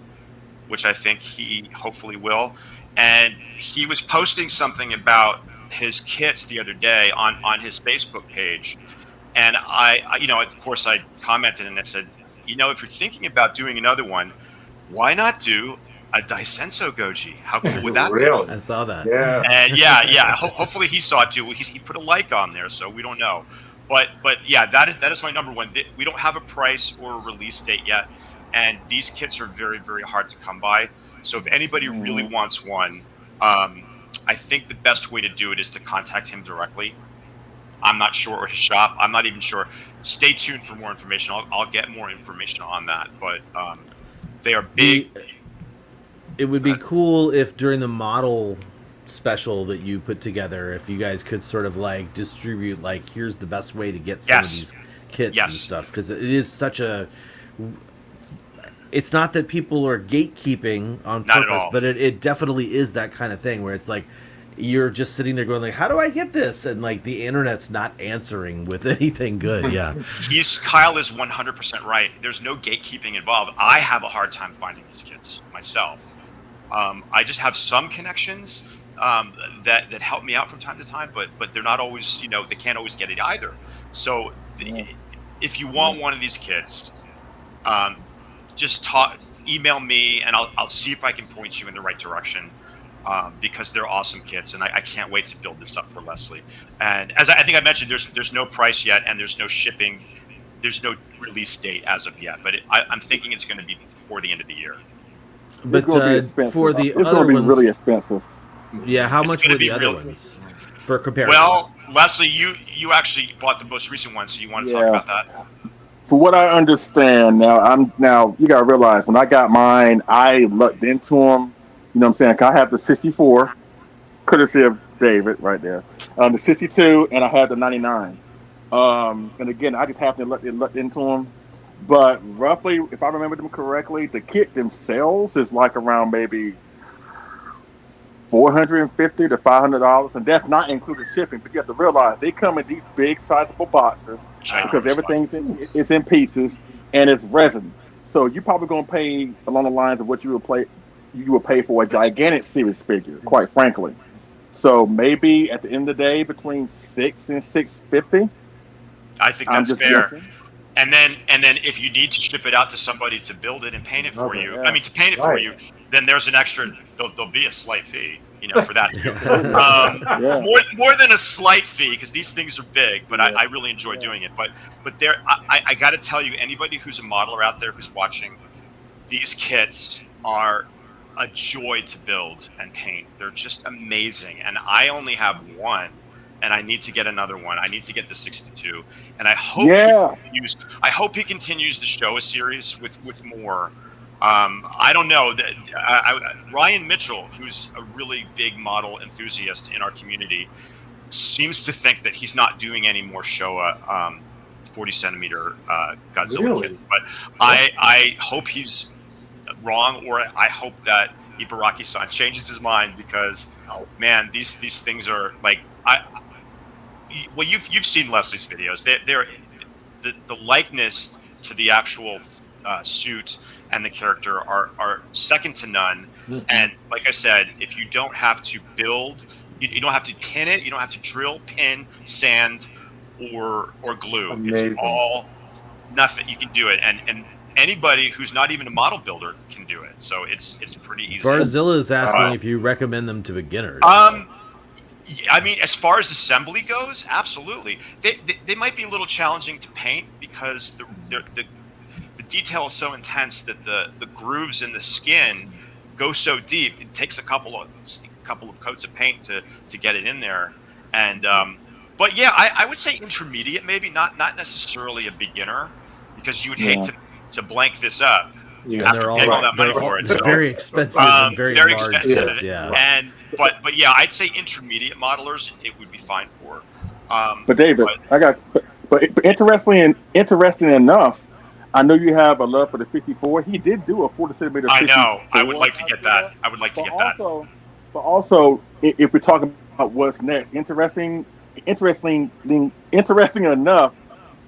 which I think he hopefully will. And he was posting something about his kits the other day on his Facebook page. And I you know, of course I commented and I said, you know, if you're thinking about doing another one, why not do a Daisenso Goji? How cool would that be? I saw that. Yeah. And yeah. Hopefully he saw it too. He put a like on there, so we don't know. But yeah, that is my number one. We don't have a price or a release date yet, and these kits are very, very hard to come by. So if anybody really wants one, I think the best way to do it is to contact him directly. I'm not sure, or his shop. I'm not even sure. Stay tuned for more information. I'll get more information on that. But they are big. It would be cool if during the model special that you put together, if you guys could sort of like distribute, like, here's the best way to get some of these kits and stuff, because it is such a. It's not that people are gatekeeping on purpose, but it definitely is that kind of thing where it's like you're just sitting there going like, how do I get this? And like the internet's not answering with anything good. Yeah. Kyle is 100% right. There's no gatekeeping involved. I have a hard time finding these kits myself. I just have some connections that help me out from time to time, but they're not always, you know, they can't always get it either. So if you want one of these kits, just email me and I'll see if I can point you in the right direction, because they're awesome kits, and I can't wait to build this up for Leslie. And as I think I mentioned, there's no price yet, and there's no shipping, there's no release date as of yet, but I'm thinking it's going to be before the end of the year. But for the it's other going to be ones, really expensive. Yeah, how It's much gonna were the be other really- ones for comparison? Well, Leslie, you actually bought the most recent one, so you want to talk about that? For what I understand, now you got to realize, when I got mine, I looked into them. You know what I'm saying? 'Cause I have the 64, courtesy of David right there. The 62, and I have the 99. And again, I just happened to look into them. But roughly, if I remember them correctly, the kit themselves is like around maybe $450 to $500, and that's not including shipping. But you have to realize they come in these big, sizable boxes because everything is in pieces and it's resin. So you're probably going to pay along the lines of what you would pay for a gigantic series figure, quite frankly. So maybe at the end of the day, between $600 and $650. I think that's fair. Guessing. And then if you need to ship it out to somebody to build it and paint it for you, to paint it for you, then there's an extra. There'll be a slight fee, you know, for that too. More than a slight fee, because these things are big. But I really enjoy doing it. But there, I got to tell you, anybody who's a modeler out there who's watching, these kits are a joy to build and paint. They're just amazing. And I only have one, and I need to get another one. I need to get the 62, and I hope he continues to show a series with more. I don't know. Ryan Mitchell, who's a really big model enthusiast in our community, seems to think that he's not doing any more Showa 40 centimeter Godzilla kits. But I hope he's wrong, or I hope that Ibaraki-san changes his mind, because man, these things are like well, you've seen Leslie's videos. They're the likeness to the actual suit and the character are second to none. And like I said, if you don't have to build, you don't have to pin it, you don't have to drill, pin, sand, or glue. Amazing. It's all nothing. You can do it, and anybody who's not even a model builder can do it. So it's pretty easy. Barzilla is asking if you recommend them to beginners. I mean, as far as assembly goes, absolutely. They might be a little challenging to paint because the detail is so intense that the grooves in the skin go so deep. It takes a couple of coats of paint to get it in there. And but yeah, I would say intermediate, maybe not necessarily a beginner, because you would hate to blank this up. Yeah, after paying all that money for it. They're very expensive and very large expensive. Kits, yeah. And but yeah, I'd say intermediate modelers it would be fine for. But David, but interesting enough, I know you have a love for the 54. He did do a 40 centimeter. I know. I would like to get that. But also, if we're talking about what's next, interesting enough,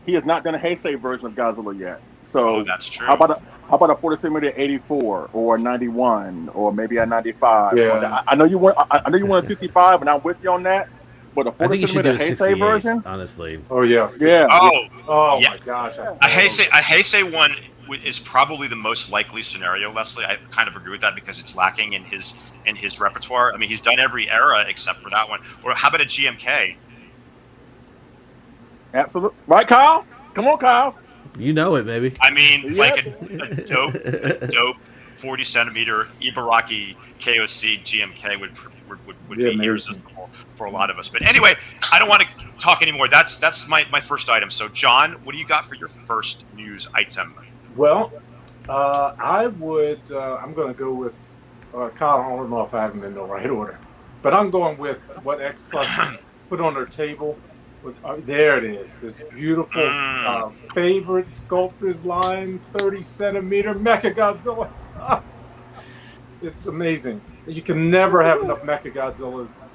he has not done a Heisei version of Godzilla yet. So that's true. How about a 40 centimeter 84 or 91 or maybe a 95? Yeah. I know you want a 65, and I'm with you on that. But a 40 centimeter Heisei version, honestly. Oh yes. Yeah. Oh yeah. My gosh. A Heisei one is probably the most likely scenario, Leslie. I kind of agree with that because it's lacking in his repertoire. I mean, he's done every era except for that one. Or how about a GMK? Absolutely. Right, Kyle? Come on, Kyle. You know it, baby. I mean, like a dope 40 centimeter Ibaraki KOC GMK would be irresistible for a lot of us. But anyway, I don't want to talk anymore. That's my first item. So, John, what do you got for your first news item? Well, I'm going to go with Kyle. I don't know if I have them in the right order, but I'm going with what X Plus put on their table. There it is. This beautiful favorite sculptor's line, 30 centimeter Mechagodzilla. It's amazing. You can never have enough Mechagodzillas.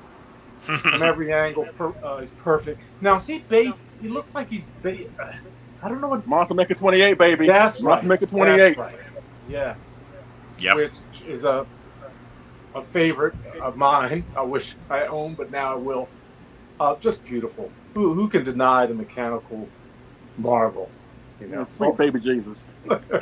From every angle, is perfect. Now, is he based? He looks like he's based. I don't know what. Monster Maker 28, baby. That's right. Monster Maker 28. That's right. Yes. Yep. Which is a favorite of mine. I wish I owned, but now I will. Just beautiful. Who can deny the mechanical marvel? You know, sweet baby Jesus.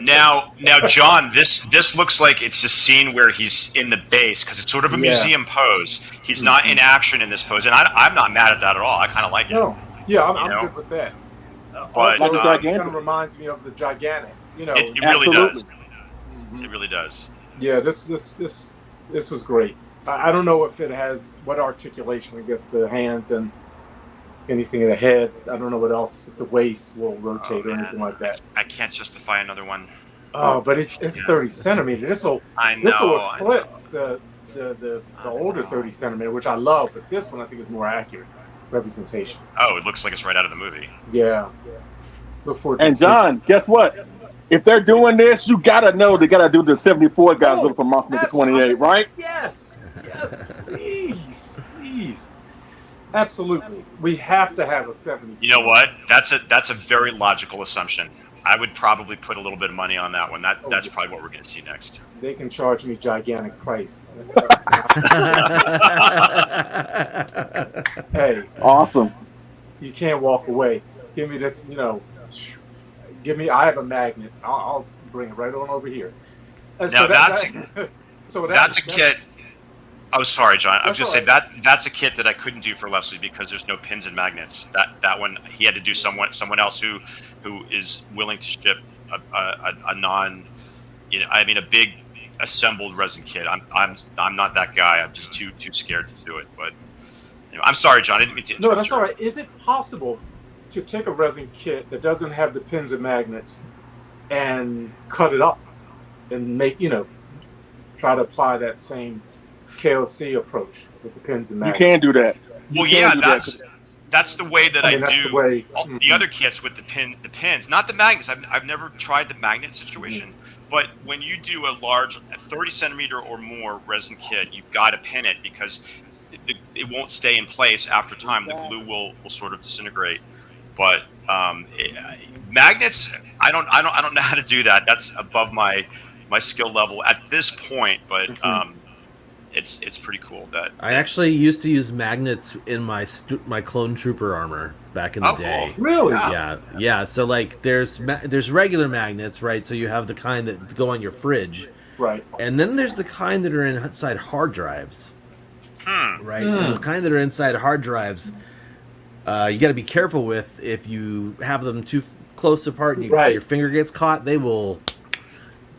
Now, John, this looks like it's a scene where he's in the base because it's sort of a museum pose. He's not in action in this pose, and I'm not mad at that at all. I kind of like it. No, yeah, I'm good with that. But also, it kind of reminds me of the gigantic. You know, it really does. It really does. Yeah, this is great. I don't know if it has what articulation. I guess the hands and anything in the head. I don't know what else. The waist will rotate or anything like that. I can't justify another one. Oh, but it's 30 centimeters. This will eclipse the older 30 centimeter, which I love. But this one I think is more accurate representation. Oh, it looks like it's right out of the movie. Yeah. Look forward. And John, guess what? If they're doing this, you gotta know they gotta do the 74 Godzilla from Monster Maker 28, right? Yes, please. Absolutely. We have to have a 70. You know what? That's a very logical assumption. I would probably put a little bit of money on that one. That's probably what we're going to see next. They can charge me gigantic price. Hey. Awesome. You can't walk away. Give me this, I have a magnet. I'll bring it right on over here. Now that's a kit. Oh, sorry, John. I was going to say that's a kit that I couldn't do for Leslie because there's no pins and magnets. That one he had to do someone else who is willing to ship a non, a big assembled resin kit. I'm not that guy. I'm just too scared to do it. But anyway, I'm sorry, John. I didn't mean to interrupt. No, that's all right. Is it possible to take a resin kit that doesn't have the pins and magnets and cut it up and make, try to apply that same KLC approach with the pins and magnets? You can do that. Well, yeah, that's the way that I that's do the way. The other kits with the pins, not the magnets. I've never tried the magnet situation, but when you do a 30 centimeter or more resin kit, you've got to pin it because it won't stay in place after time. The glue will sort of disintegrate. But magnets, I don't know how to do that. That's above my skill level at this point. But it's pretty cool that I actually used to use magnets in my clone trooper armor back in the day. Cool. Really? Yeah. So like, there's regular magnets, right? So you have the kind that go on your fridge, right? And then there's the kind that are inside hard drives, right? And the kind that are inside hard drives, you got to be careful with. If you have them too close apart and your finger gets caught, they will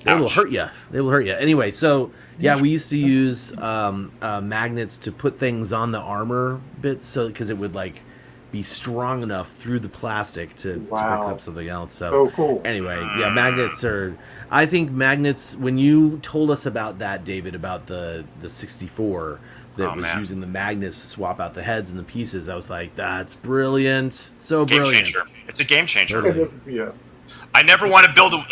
hurt you. They will hurt you. Anyway, so yeah, we used to use magnets to put things on the armor bits, so because it would like be strong enough through the plastic to pick up something else. So cool. Anyway, yeah, magnets are. I think magnets. When you told us about that, David, about the 64 that was using the magnets to swap out the heads and the pieces, I was like, that's brilliant. So brilliant. Game changer. It's a game changer. It is, yeah. I never want to build a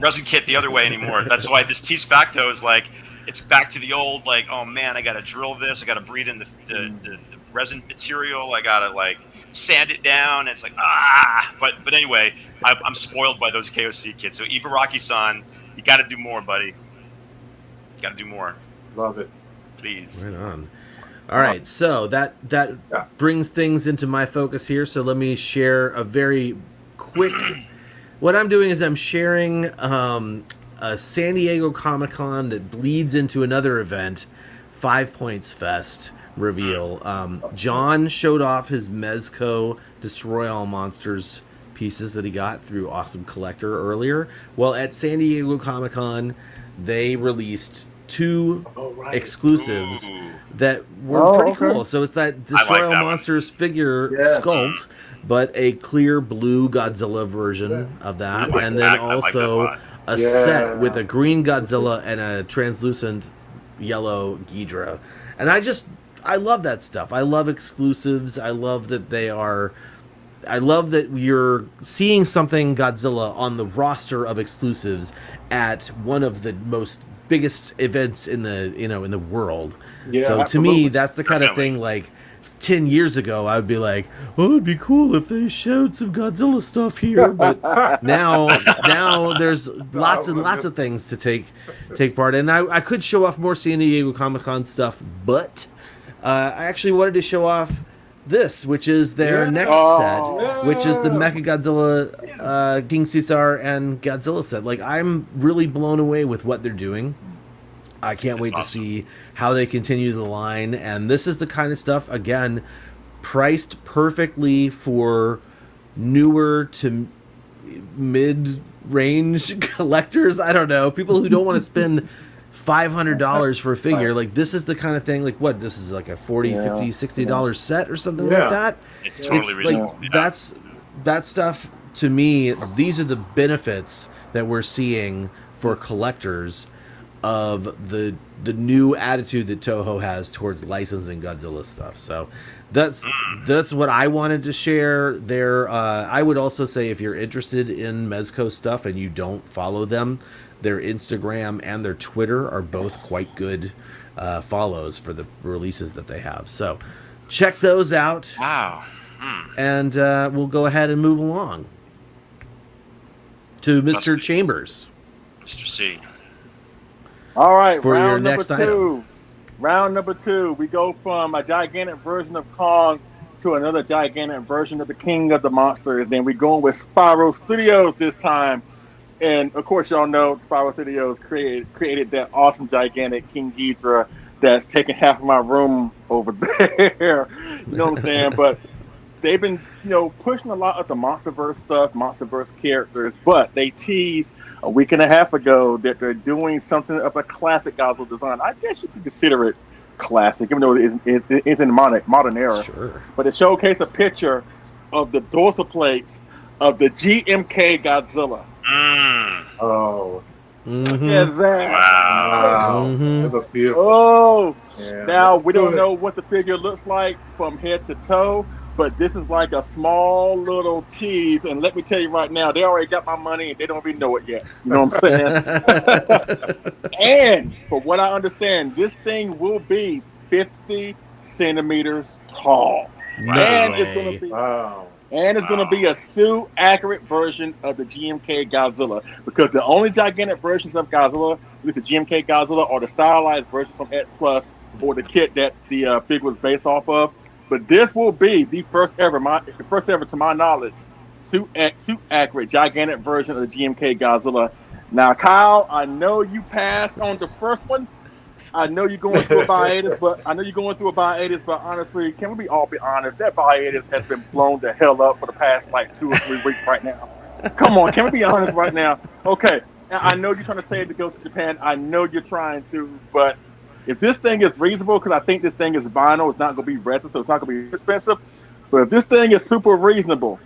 resin kit the other way anymore. That's why this Tease Facto is like, it's back to the old, like, oh man, I got to drill this. I got to breathe in the resin material. I got to like sand it down. It's like, But anyway, I'm spoiled by those KOC kits. So Ibaraki-san, you got to do more, buddy. You got to do more. Love it. Please. Right on. All right, so that brings things into my focus here. So let me share a very quick. What I'm doing is I'm sharing a San Diego Comic-Con that bleeds into another event, 5 Points Fest reveal. John showed off his Mezco Destroy All Monsters pieces that he got through Awesome Collector earlier. Well, at San Diego Comic-Con, they released 2 exclusives that were pretty cool. So it's that Destroy All Monsters figure sculpt, but a clear blue Godzilla version of that, and then also a set with a green Godzilla and a translucent yellow Ghidra. And I love that stuff. I love exclusives. I love that you're seeing something Godzilla on the roster of exclusives at one of the most biggest events in the world. So to me, that's the kind of thing, like 10 years ago, I would be like, oh, it'd be cool if they showed some Godzilla stuff here. But now there's lots and lots of things to take part in. I could show off more San Diego Comic-Con stuff, but I actually wanted to show off this, which is their next set, which is the Mechagodzilla, King Caesar and Godzilla set. Like, I'm really blown away with what they're doing. I can't wait to see how they continue the line. And this is the kind of stuff, again, priced perfectly for newer to mid-range collectors. I don't know, people who don't want to spend $500 for a figure. Like, this is the kind of thing, like, what, this is like a $40, $50, $60 set or something like that. It's totally reasonable. Like, that stuff, to me, these are the benefits that we're seeing for collectors of the new attitude that Toho has towards licensing Godzilla stuff. So that's what I wanted to share there. I would also say, if you're interested in Mezco stuff and you don't follow them, their Instagram and their Twitter are both quite good follows for the releases that they have. So check those out. Wow. And we'll go ahead and move along to Mr. Chambers. Mr. C. All right, for round your number next 2. item. Round number 2. We go from a gigantic version of Kong to another gigantic version of the King of the Monsters. Then we're going with Spyro Studios this time. And of course, y'all know Spyro Studios created that awesome gigantic King Ghidra that's taking half of my room over there. You know what I'm saying? But they've been, pushing a lot of the MonsterVerse stuff, MonsterVerse characters, but they teased a week and a half ago that they're doing something of a classic Godzilla design. I guess you could consider it classic, even though it's in the modern era. Sure. But it showcased a picture of the dorsal plates of the GMK Godzilla. Oh. Look at that. Wow. Mhm. They look beautiful. Oh. Yeah, Now, look we don't good. know what the figure looks like from head to toe, but this is like a small little tease. And let me tell you right now, they already got my money and they don't even know it yet. You know what I'm saying? And from what I understand, this thing will be 50 centimeters tall. No and way. it's going to be Wow. and it's going to be a suit accurate version of the GMK Godzilla, because the only gigantic versions of Godzilla, at least the GMK Godzilla, are the stylized version from X Plus or the kit that the figure was based off of. But this will be the first ever, to my knowledge, suit accurate gigantic version of the GMK Godzilla. Now, Kyle, I know you passed on the first one. I know you're going through a hiatus, but honestly, can we all be honest? That hiatus has been blown the hell up for the past like 2 or 3 weeks right now. Come on, can we be honest right now? Okay, I know you're trying to save to go to Japan. I know you're trying to, but if this thing is reasonable, because I think this thing is vinyl, it's not going to be resin, so it's not going to be expensive. But if this thing is super reasonable,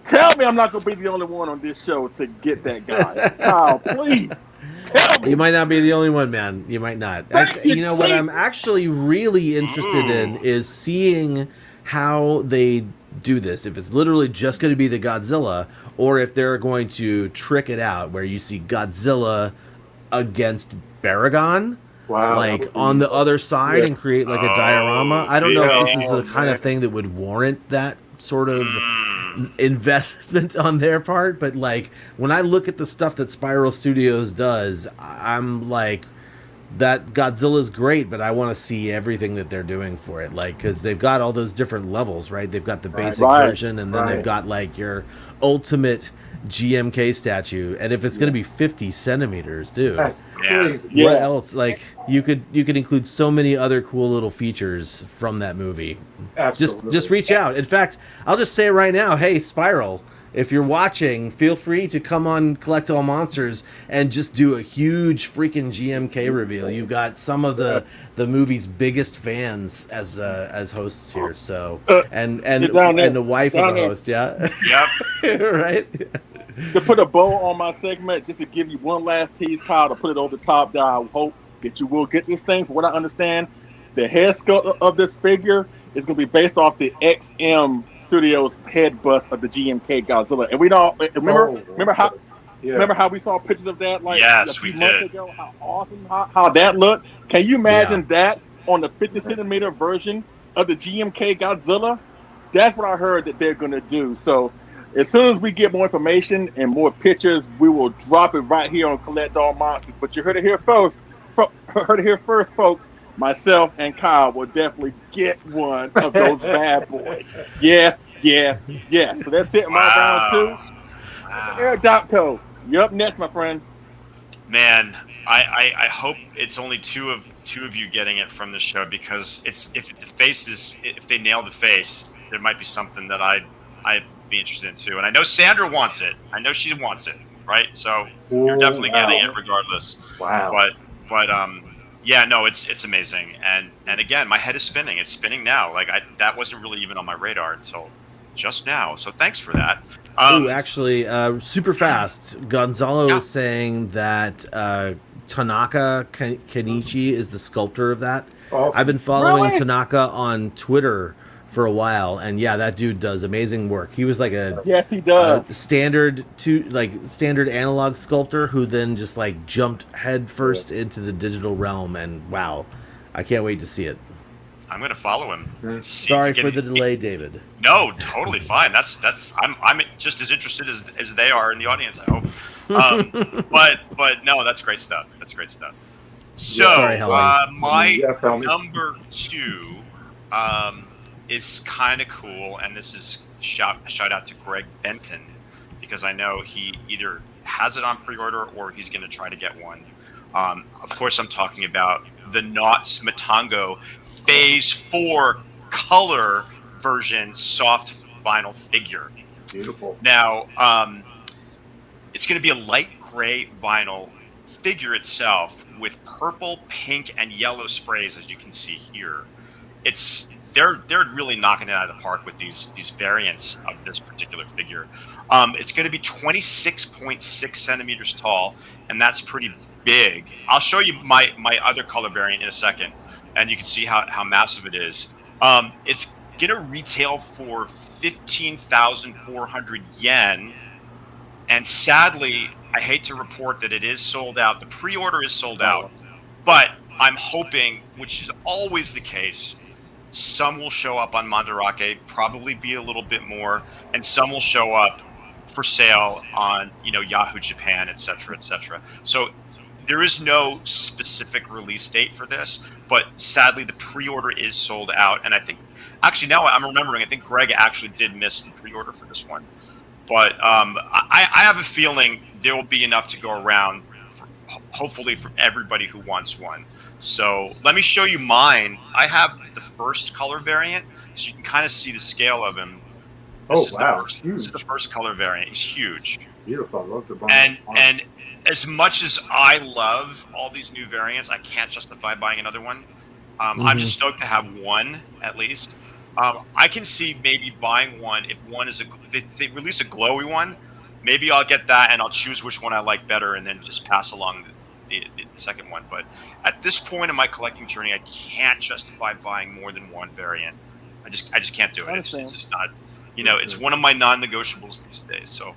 tell me I'm not going to be the only one on this show to get that guy. Kyle, please. Tell me. You might not be the only one, man. You might not. You know what I'm actually really interested in is seeing how they do this. If it's literally just going to be the Godzilla, or if they're going to trick it out where you see Godzilla against Baragon, Wow. like on the other side, and create like a diorama. I don't know if this is the kind of thing that would warrant that sort of investment on their part, but like when I look at the stuff that Spiral Studios does, I'm like, that Godzilla's great, but I want to see everything that they're doing for it, like, because they've got all those different levels, right? They've got the basic version, and then they've got like your ultimate GMK statue, and if it's going to be 50 centimeters, dude, That's crazy. what else? Like, you could include so many other cool little features from that movie. Absolutely. Just reach out. In fact, I'll just say right now, hey, Spiral, if you're watching, feel free to come on Collect All Monsters and just do a huge freaking GMK reveal. You've got some of the movie's biggest fans as hosts here, so and the wife of the host, yeah. Yep. Right. To put a bow on my segment, just to give you one last tease, Kyle, to put it over the top, that I hope that you will get this thing. From what I understand, the head sculpt of this figure is going to be based off the XM Studios head bust of the GMK Godzilla. And we don't remember how we saw pictures of that like a few months ago? How awesome, how that looked. Can you imagine that on the 50 centimeter version of the GMK Godzilla? That's what I heard that they're going to do. So as soon as we get more information and more pictures, we will drop it right here on Collect All Monsters. But you heard it here first, folks. Myself and Kyle will definitely get one of those bad boys. Yes. So that's it. My round two. Eric Dopko, you're up next, my friend. Man, I hope it's only two of you getting it from the show, because if they nail the face, there might be something that I'd be interested in too. And I know Sandra wants it. I know she wants it, right? So you're definitely getting it regardless. Wow. But yeah, no, it's amazing. And again, my head is spinning. It's spinning now. Like that wasn't really even on my radar until just now. So thanks for that. Actually, super fast. Gonzalo is saying that Tanaka Kenichi is the sculptor of that. Awesome. I've been following Tanaka on Twitter for a while, and yeah, that dude does amazing work. He was like he does standard analog sculptor who then just like jumped head first into the digital realm, and wow, I can't wait to see it. I'm gonna follow him. Sorry for the delay, David. No, totally fine. I'm just as interested as they are in the audience, I hope. But no, that's great stuff. So Sorry, my number two is kind of cool, and this is shout out to Greg Benton, because I know he either has it on pre-order or he's going to try to get one. Of course, I'm talking about the Knott's Matango Phase 4 color version soft vinyl figure. Beautiful. Now, it's going to be a light gray vinyl figure itself with purple, pink, and yellow sprays, as you can see here. They're really knocking it out of the park with these variants of this particular figure. It's going to be 26.6 centimeters tall, and that's pretty big. I'll show you my other color variant in a second, and you can see how massive it is. It's going to retail for 15,400 yen, and sadly, I hate to report that it is sold out. The pre-order is sold out, but I'm hoping, which is always the case, some will show up on Mandarake, probably be a little bit more, and some will show up for sale on Yahoo Japan, etc., etc. So there is no specific release date for this, but sadly the pre-order is sold out, and I think actually now I'm remembering, I think Greg actually did miss the pre-order for this one, but I have a feeling there will be enough to go around, hopefully for everybody who wants one. So let me show you mine. I have the first color variant, so you can kind of see the scale of him. This is the first color variant. He's huge. Beautiful. I love the and as much as I love all these new variants, I can't justify buying another one. I'm just stoked to have one at least. I can see maybe buying one if one is they release a glowy one. Maybe I'll get that and I'll choose which one I like better, and then just pass along the second one. But at this point in my collecting journey, I can't justify buying more than one variant. I just can't do it. It's just not, it's one of my non-negotiables these days. So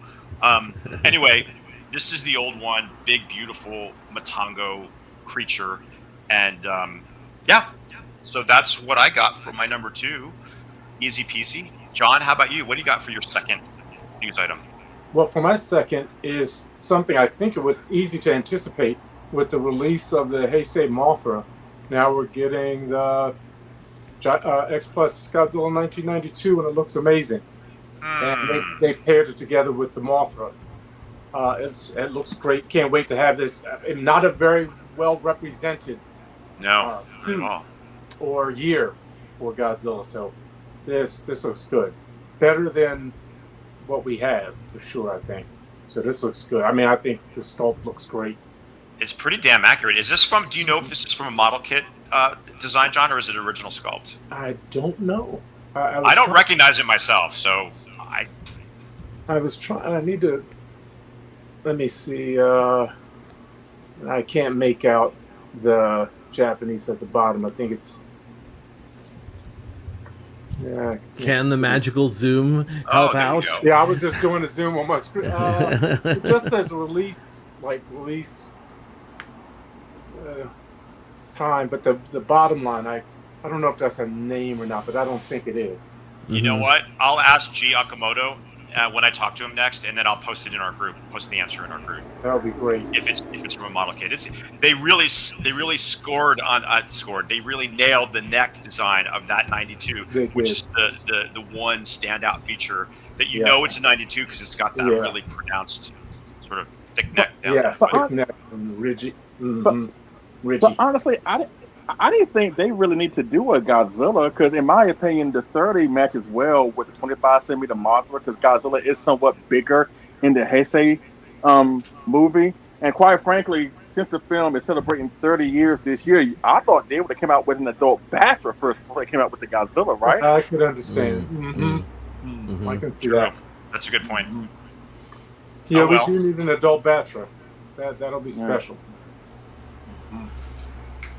anyway, this is the old one, big, beautiful Matango creature. And so that's what I got for my number 2. Easy peasy. John, how about you? What do you got for your second news item? Well, for my second is something I think it was easy to anticipate with the release of the Heisei Mothra. Now we're getting the X Plus Godzilla 1992, and it looks amazing. And they paired it together with the Mothra. It looks great. Can't wait to have this. Not a very well represented or year for Godzilla. So this looks good. Better than what we have, for sure, I think. So this looks good. I mean, I think the sculpt looks great. It's pretty damn accurate. Do you know if this is from a model kit design, John, or is it original sculpt? I don't know. I don't recognize it myself, so I was trying. I need to. Let me see. I can't make out the Japanese at the bottom. I think it's. Yeah. Can the magical zoom help out? Yeah, I was just doing a zoom on my screen. It just says release time, but the bottom line, I don't know if that's a name or not, but I don't think it is. You know what? I'll ask G Akamoto when I talk to him next, and then I'll post it in our group. Post the answer in our group. That would be great. If it's from a model kit, they really scored on They really nailed the neck design of that 92, which is the one standout feature that it's a 92 because it's got that really pronounced sort of thick neck. Thick neck and ridgy. But honestly, I didn't think they really need to do a Godzilla because, in my opinion, the 30 matches well with the 25 centimeter Mothra because Godzilla is somewhat bigger in the Heisei movie. And quite frankly, since the film is celebrating 30 years this year, I thought they would have come out with an adult Batra first before they came out with the Godzilla, right? I could understand. I can see that. That's a good point. Yeah, we do need an adult Batra. That'll be special.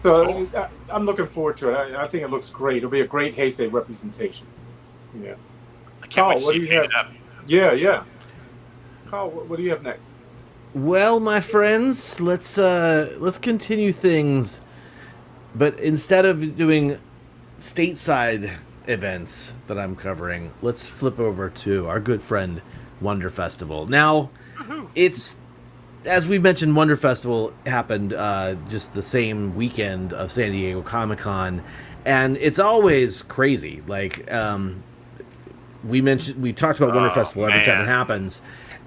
So I'm looking forward to it. I think it looks great. It'll be a great Heisei representation. Yeah. I can't wait to see it up. Yeah. Carl, what do you have next? Well, my friends, let's continue things, but instead of doing stateside events that I'm covering, let's flip over to our good friend Wonder Festival. Now, it's, as we mentioned, Wonder Festival happened just the same weekend of San Diego Comic-Con, and it's always crazy. Like we talked about Wonder Festival every time it happens,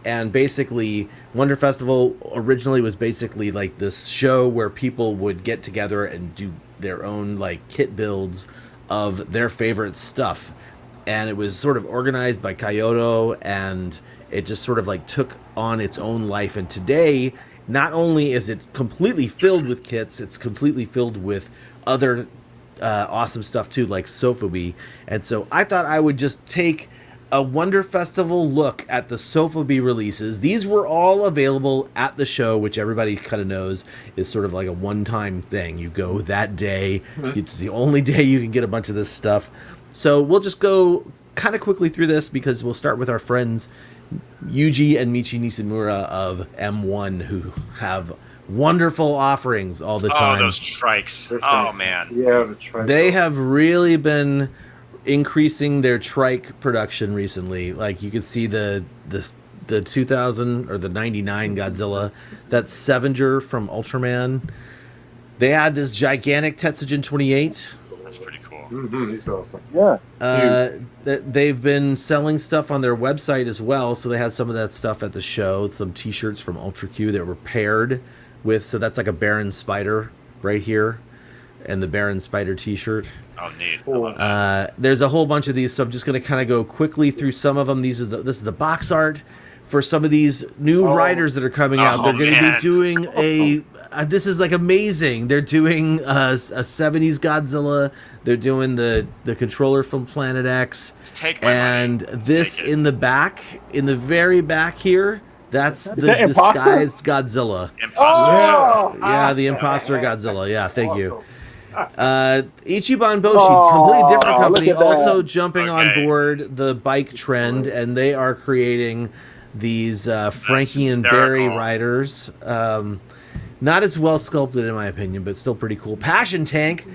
and basically Wonder Festival originally was basically like this show where people would get together and do their own like kit builds of their favorite stuff, and it was sort of organized by Kyoto, and it just sort of like took on its own life. And today, not only is it completely filled with kits, it's completely filled with other awesome stuff too, like Sofubi. And so I thought I would just take a Wonder Festival look at the Sofubi releases. These were all available at the show, which everybody kind of knows is sort of like a one-time thing. You go that day. It's the only day you can get a bunch of this stuff. So we'll just go kind of quickly through this because we'll start with our friends Yuji and Michi Nishimura of M1, who have wonderful offerings all the time. Oh, those trikes. Oh, man. Yeah, the trikes. They have really been increasing their trike production recently. Like you can see the 2000 or the 99 Godzilla, that Sevenger from Ultraman. They had this gigantic Tetsujin 28. That's pretty cool. Mm-hmm, he's awesome. Yeah. They've been selling stuff on their website as well, so they had some of that stuff at the show. Some T-shirts from Ultra Q that were paired with, so that's like a Baron Spider right here, and the Baron Spider T-shirt. Oh, neat. There's a whole bunch of these, so I'm just going to kind of go quickly through some of them. This is the box art for some of these new riders that are coming out. They're going to be doing this is like amazing. They're doing a 70s Godzilla. They're doing the controller from Planet X. And this in the back, in the very back here, that's the disguised Godzilla. Yeah, the imposter Godzilla. Yeah, thank you. Ichiban Boshi, completely different company, also jumping on board the bike trend, and they are creating these Frankie and Barry riders. Not as well sculpted in my opinion, but still pretty cool. Passion Tank,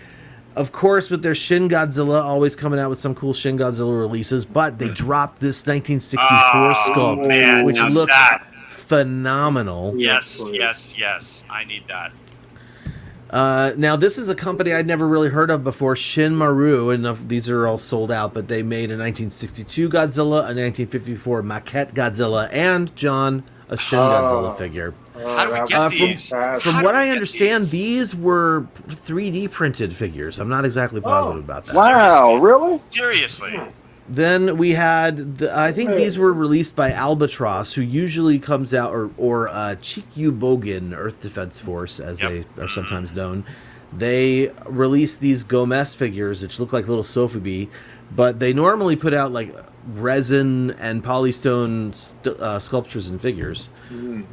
of course, with their Shin Godzilla, always coming out with some cool Shin Godzilla releases, but they dropped this 1964 sculpt, which looks phenomenal. Yes. I need that. Now, this is a company I'd never really heard of before, Shin Maru, and these are all sold out, but they made a 1962 Godzilla, a 1954 maquette Godzilla, and, John, a Shin Godzilla figure. How do we get these? From what I understand, these were 3D printed figures. I'm not exactly positive about that. Wow, really? Seriously? Then we had, I think these were released by Albatross, who usually comes out, or Chikyu Bogen, Earth Defense Force, as they are sometimes known. They released these Gomez figures, which look like little Sofubi, but they normally put out like resin and polystone sculptures and figures.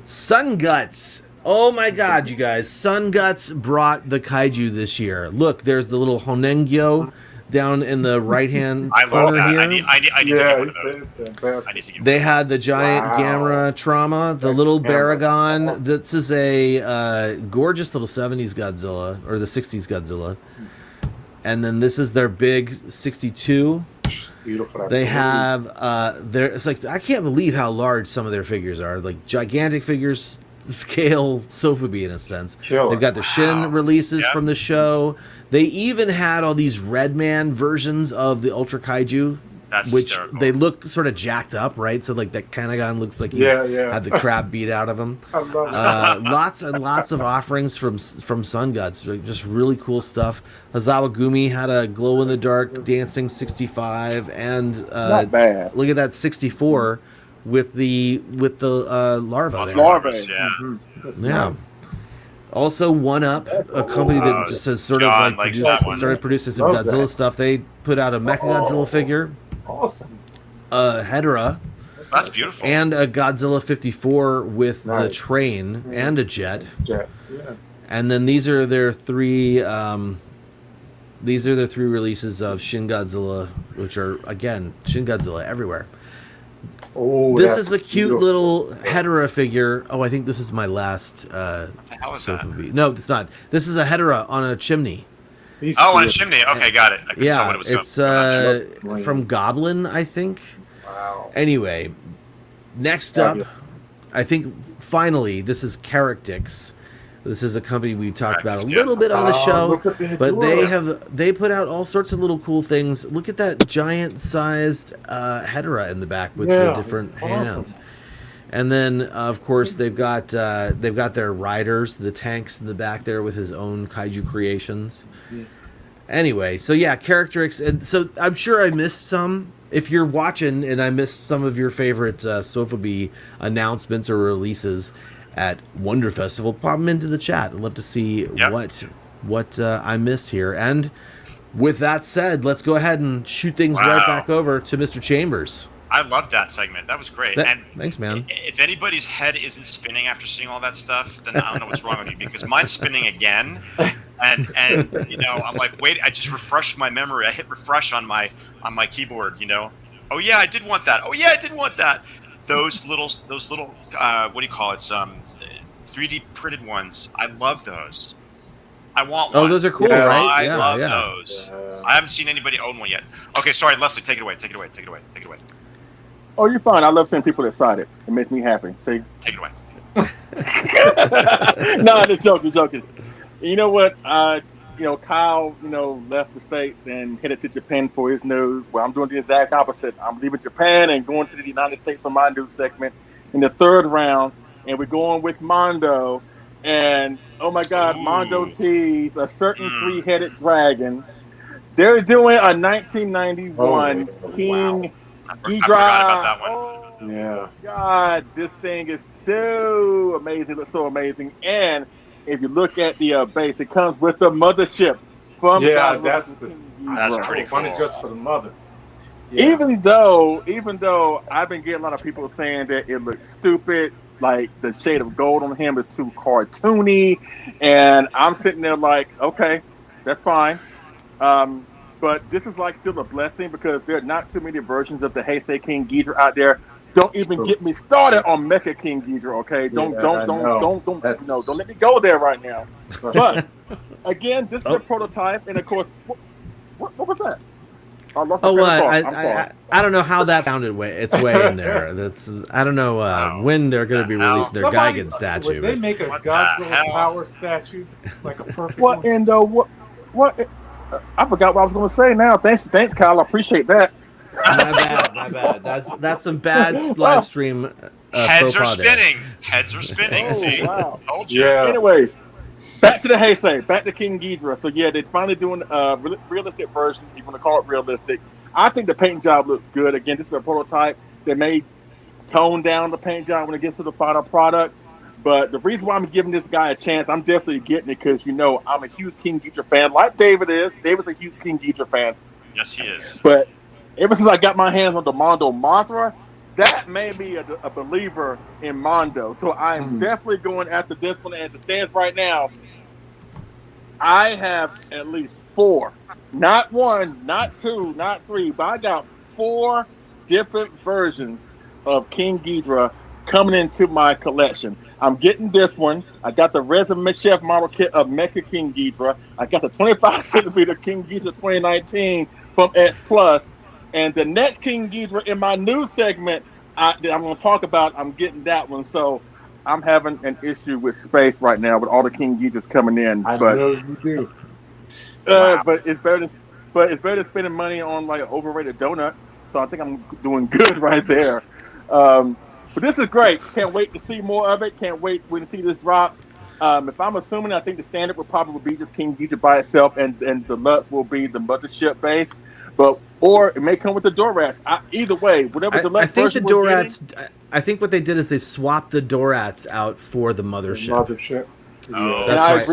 Sun Guts. Oh my god, you guys. Sun Guts brought the kaiju this year. Look, there's the little Honengyo down in the right-hand corner here. I need to get one of those. Fantastic. They had the giant Gamera Trauma, the little Baragon. This is a gorgeous little 70s Godzilla, or the 60s Godzilla. And then this is their big 62. Beautiful. They have, it's like, I can't believe how large some of their figures are. Like, gigantic figures, scale Sofubi in a sense. Killer. They've got the Shin releases from the show. They even had all these Redman versions of the Ultra Kaiju, which hysterical. They look sort of jacked up, right? So like that Kanagon looks like he's had the crap beat out of him. I love Lots and lots of offerings from Sun Guts, just really cool stuff. Hazawa Gumi had a glow in the dark dancing 65, and not bad. Look at that 64 with the larva. Larvae. Yeah. That's Yeah. nice. Also, One Up, a company that just has sort John of likes like that one. started producing some Love Godzilla that. stuff. They put out a Mecha Godzilla figure, Awesome. Hedorah, That's beautiful. and a Godzilla 54 with the Nice. train and a jet. Yeah. And then these are their three releases of Shin Godzilla, which are again Shin Godzilla everywhere. Oh, This that's is a cute beautiful. little Hedorah figure. Oh, I think this is my last What the hell is that? Sofubi. No, it's not. This is a Hedorah on a chimney. He's Oh, on a cute. chimney. Okay, got it. I couldn't tell what it was it's from Goblin, I think. Wow. Anyway, next up, I think finally, this is Charactix. This is a company we talked about a little bit on the show, look at the but Hedorah. they put out all sorts of little cool things. Look at that giant-sized Hedorah in the back with the different it's awesome. hands. And then, of course, they've got their riders, the tanks in the back there with his own kaiju creations. Anyway, so yeah, Characterix, and so I'm sure I missed some if you're watching and I missed some of your favorite Sofubi announcements or releases at Wonder Festival, pop them into the chat. I'd love to see what I missed here. And with that said, let's go ahead and shoot things right back over to Mr. Chambers. I loved that segment. That was great. And thanks, man. If anybody's head isn't spinning after seeing all that stuff, then I don't know what's wrong with you, because mine's spinning again. And you know, I'm like, wait, I just refreshed my memory. I hit refresh on my keyboard, you know. Oh yeah, I did want that. Oh yeah, I did want that. Those little what do you call it? 3D printed ones. I love those. I want one. Oh, those are cool, right? I love those. I haven't seen anybody own one yet. Okay, sorry, Leslie, take it away. Oh, you're fine. I love seeing people excited. It makes me happy. See? Take it away. No, I'm just joking. You know what? Kyle, left the States and headed to Japan for his news. Well, I'm doing the exact opposite. I'm leaving Japan and going to the United States for my news segment in the third round. And we're going with Mondo. And, oh my God, Mondo teased a certain three-headed dragon. They're doing a 1991 King Ghidra. I forgot about that one. Oh, yeah. God, this thing is so amazing. It looks so amazing. And if you look at the base, it comes with the mothership from that's pretty cool. Money just for the mother. Yeah. Even though I've been getting a lot of people saying that it looks stupid, like the shade of gold on him is too cartoony, and I'm sitting there like, okay, that's fine. But this is like still a blessing because there are not too many versions of the Heisei King Ghidra out there. Don't even get me started on Mecha King Ghidra, okay? Don't let me go there right now. But again, this is a prototype, and of course, what was that? I lost the train of thought. I don't know how that found its way in there. I don't know when they're going to be releasing their Gigan statue. Would they make a Godzilla power statue like a perfect what? one? And what? I forgot what I was going to say now. Thanks, Kyle. I appreciate that. My bad. That's some bad live stream. Heads are spinning. See, wow. Told you. Yeah. Anyways, back to the Heisei, back to King Ghidra. So yeah, they're finally doing a realistic version. If you want to call it realistic, I think the paint job looks good. Again, this is a prototype. They may tone down the paint job when it gets to the final product. But the reason why I'm giving this guy a chance, I'm definitely getting it because, I'm a huge King Ghidra fan, like David is. David's a huge King Ghidra fan. Yes, he is. But ever since I got my hands on the Mondo Mothra, that made me a believer in Mondo. So I'm definitely going after this one. As it stands right now, I have at least 4. Not 1, not 2, not 3, but I got 4 different versions of King Ghidra coming into my collection. I'm getting this one. I got the Resin Chef model kit of Mecha King Ghidra. I got the 25 centimeter King Ghidra 2019 from X Plus. And the next King Ghidra in my news segment that I'm going to talk about, I'm getting that one. So I'm having an issue with space right now with all the King Ghidras coming in. I know you do. Wow. But it's better than spending money on like overrated donuts. So I think I'm doing good right there. But this is great. Can't wait to see more of it. Can't wait when to see this drop. If I'm assuming, I think the standard will probably be just King Ghidra by itself, and the Lutz will be the mothership base. Or it may come with the Dorats. Either way, whatever the Lutz version I think what they did is they swapped the Dorats out for the mothership. Oh.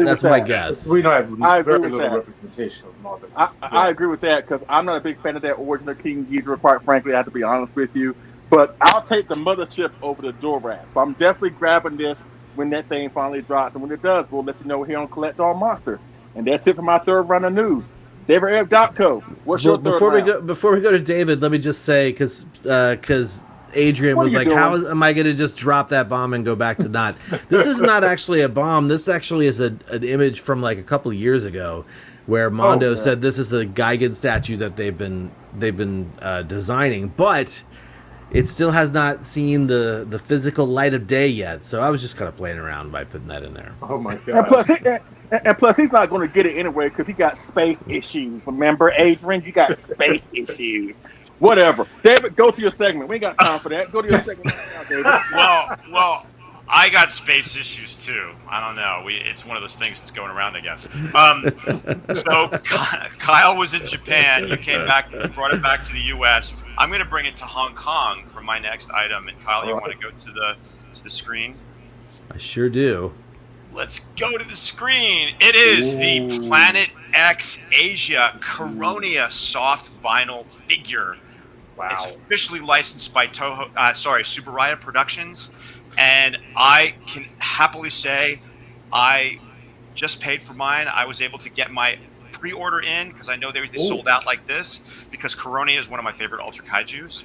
That's my guess. We don't have very little representation of Mother. I agree with that because I'm not a big fan of that original King Ghidra, quite frankly. I have to be honest with you. But I'll take the mothership over the Dorats. But I'm definitely grabbing this when that thing finally drops. And when it does, we'll let you know here on Collect All Monsters. And that's it for my third round of news. DavidF.co. What's your third round? Before we go to David, let me just say, because Adrian was like, how am I going to just drop that bomb and go back to not? This is not actually a bomb. This actually is an image from like a couple of years ago where Mondo said this is a Gigan statue that they've been designing. But it still has not seen the physical light of day yet. So I was just kind of playing around by putting that in there. Oh, my God. And plus, he's not going to get it anyway because he got space issues. Remember, Adrian? You got space issues. Whatever. David, go to your segment. We ain't got time for that. Go to your segment right now, David. Well, I got space issues too. I don't know. It's one of those things that's going around, I guess. So Kyle was in Japan. You came back, brought it back to the U.S. I'm going to bring it to Hong Kong for my next item. And Kyle, you want to go to the screen? I sure do. Let's go to the screen. It is the Planet X Asia Coronia soft vinyl figure. Wow. It's officially licensed by Subaraya Productions, and I can happily say I just paid for mine. I was able to get my pre-order in because I know they sold out like this, because Coronia is one of my favorite Ultra Kaijus,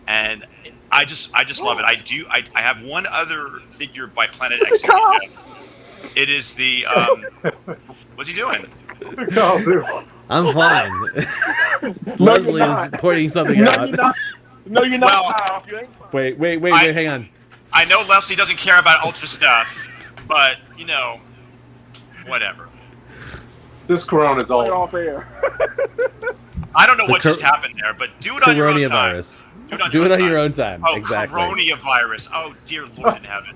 and I just love it. I have one other figure by Planet X Asia. It is the what's he doing? No, dude. I'm fine. Leslie is pointing something out. No, you're not. Wait, hang on. I know Leslie doesn't care about Ultra stuff, but whatever. This Corona's all off air. I don't know what just happened there, but do it on your own time. Virus. Do it on your own time. Oh, exactly. Coronavirus. Oh, dear Lord in heaven.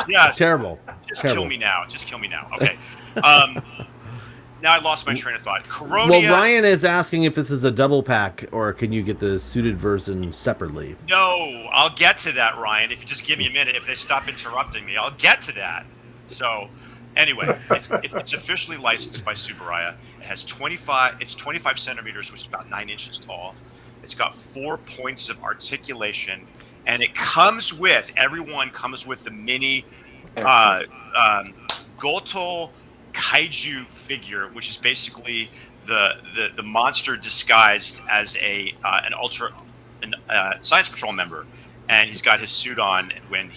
Yeah. Terrible. Kill me now. Just kill me now. Okay. Now I lost my train of thought. Coronia. Well, Ryan is asking if this is a double pack, or can you get the suited version separately? No, I'll get to that, Ryan. If you just give me a minute, if they stop interrupting me, I'll get to that. So, anyway, it's officially licensed by Subaraya. It has 25 centimeters, which is about 9 inches tall. It's got 4 points of articulation, and everyone comes with the mini Goto Kaiju figure, which is basically the monster disguised as an Science Patrol member, and he's got his suit on when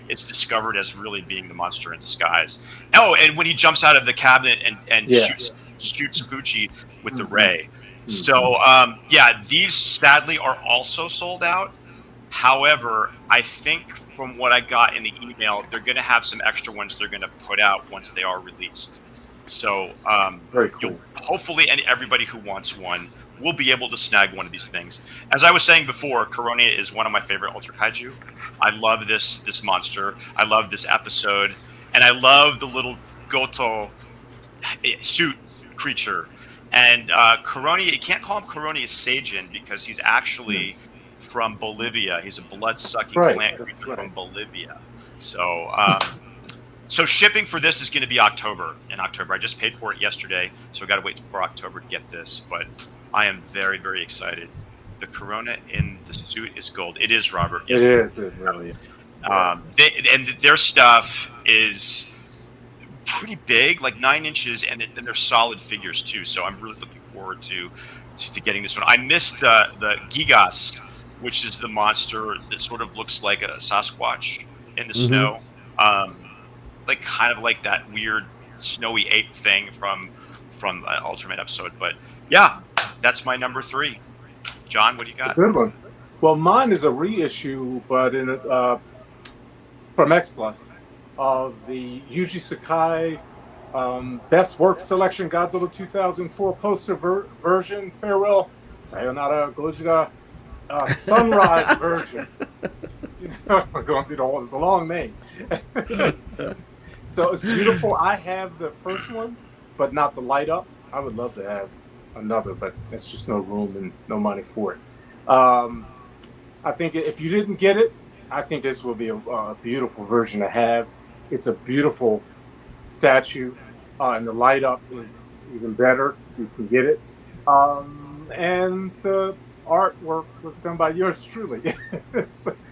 it's discovered as really being the monster in disguise. Oh, and when he jumps out of the cabinet and shoots Fuji with the ray. So these sadly are also sold out. However, I think from what I got in the email, they're going to have some extra ones they're going to put out once they are released. So very cool. Hopefully, everybody who wants one will be able to snag one of these things. As I was saying before, Coronia is one of my favorite Ultra Kaiju. I love this monster. I love this episode, and I love the little Goto suit creature. And Coronia, you can't call him Coronia Seijin because he's actually from Bolivia. He's a blood-sucking plant creature from Bolivia. So, so shipping for this is going to be in October. I just paid for it yesterday, so I got to wait for October to get this. But I am very, very excited. The Corona in the suit is gold. It is, Robert. Yes, it is. It really is. And their stuff is pretty big, like 9 inches, and they're solid figures too. So I'm really looking forward to getting this one. I missed the Gigas, which is the monster that sort of looks like a Sasquatch in the snow, like kind of like that weird snowy ape thing from an Ultraman episode. But yeah, that's my number 3. John, what do you got? Good one. Well, mine is a reissue, but from X Plus, of the Yuji Sakai Best Work Selection Godzilla 2004 poster version. Farewell, Sayonara, Gojira, Sunrise version. I'm going through all. It's a long name. So it's beautiful. I have the first one, but not the light up. I would love to have another, but there's just no room and no money for it. I think if you didn't get it, I think this will be a beautiful version to have. It's a beautiful statue, and the light up is even better. You can get it. And the artwork was done by yours truly.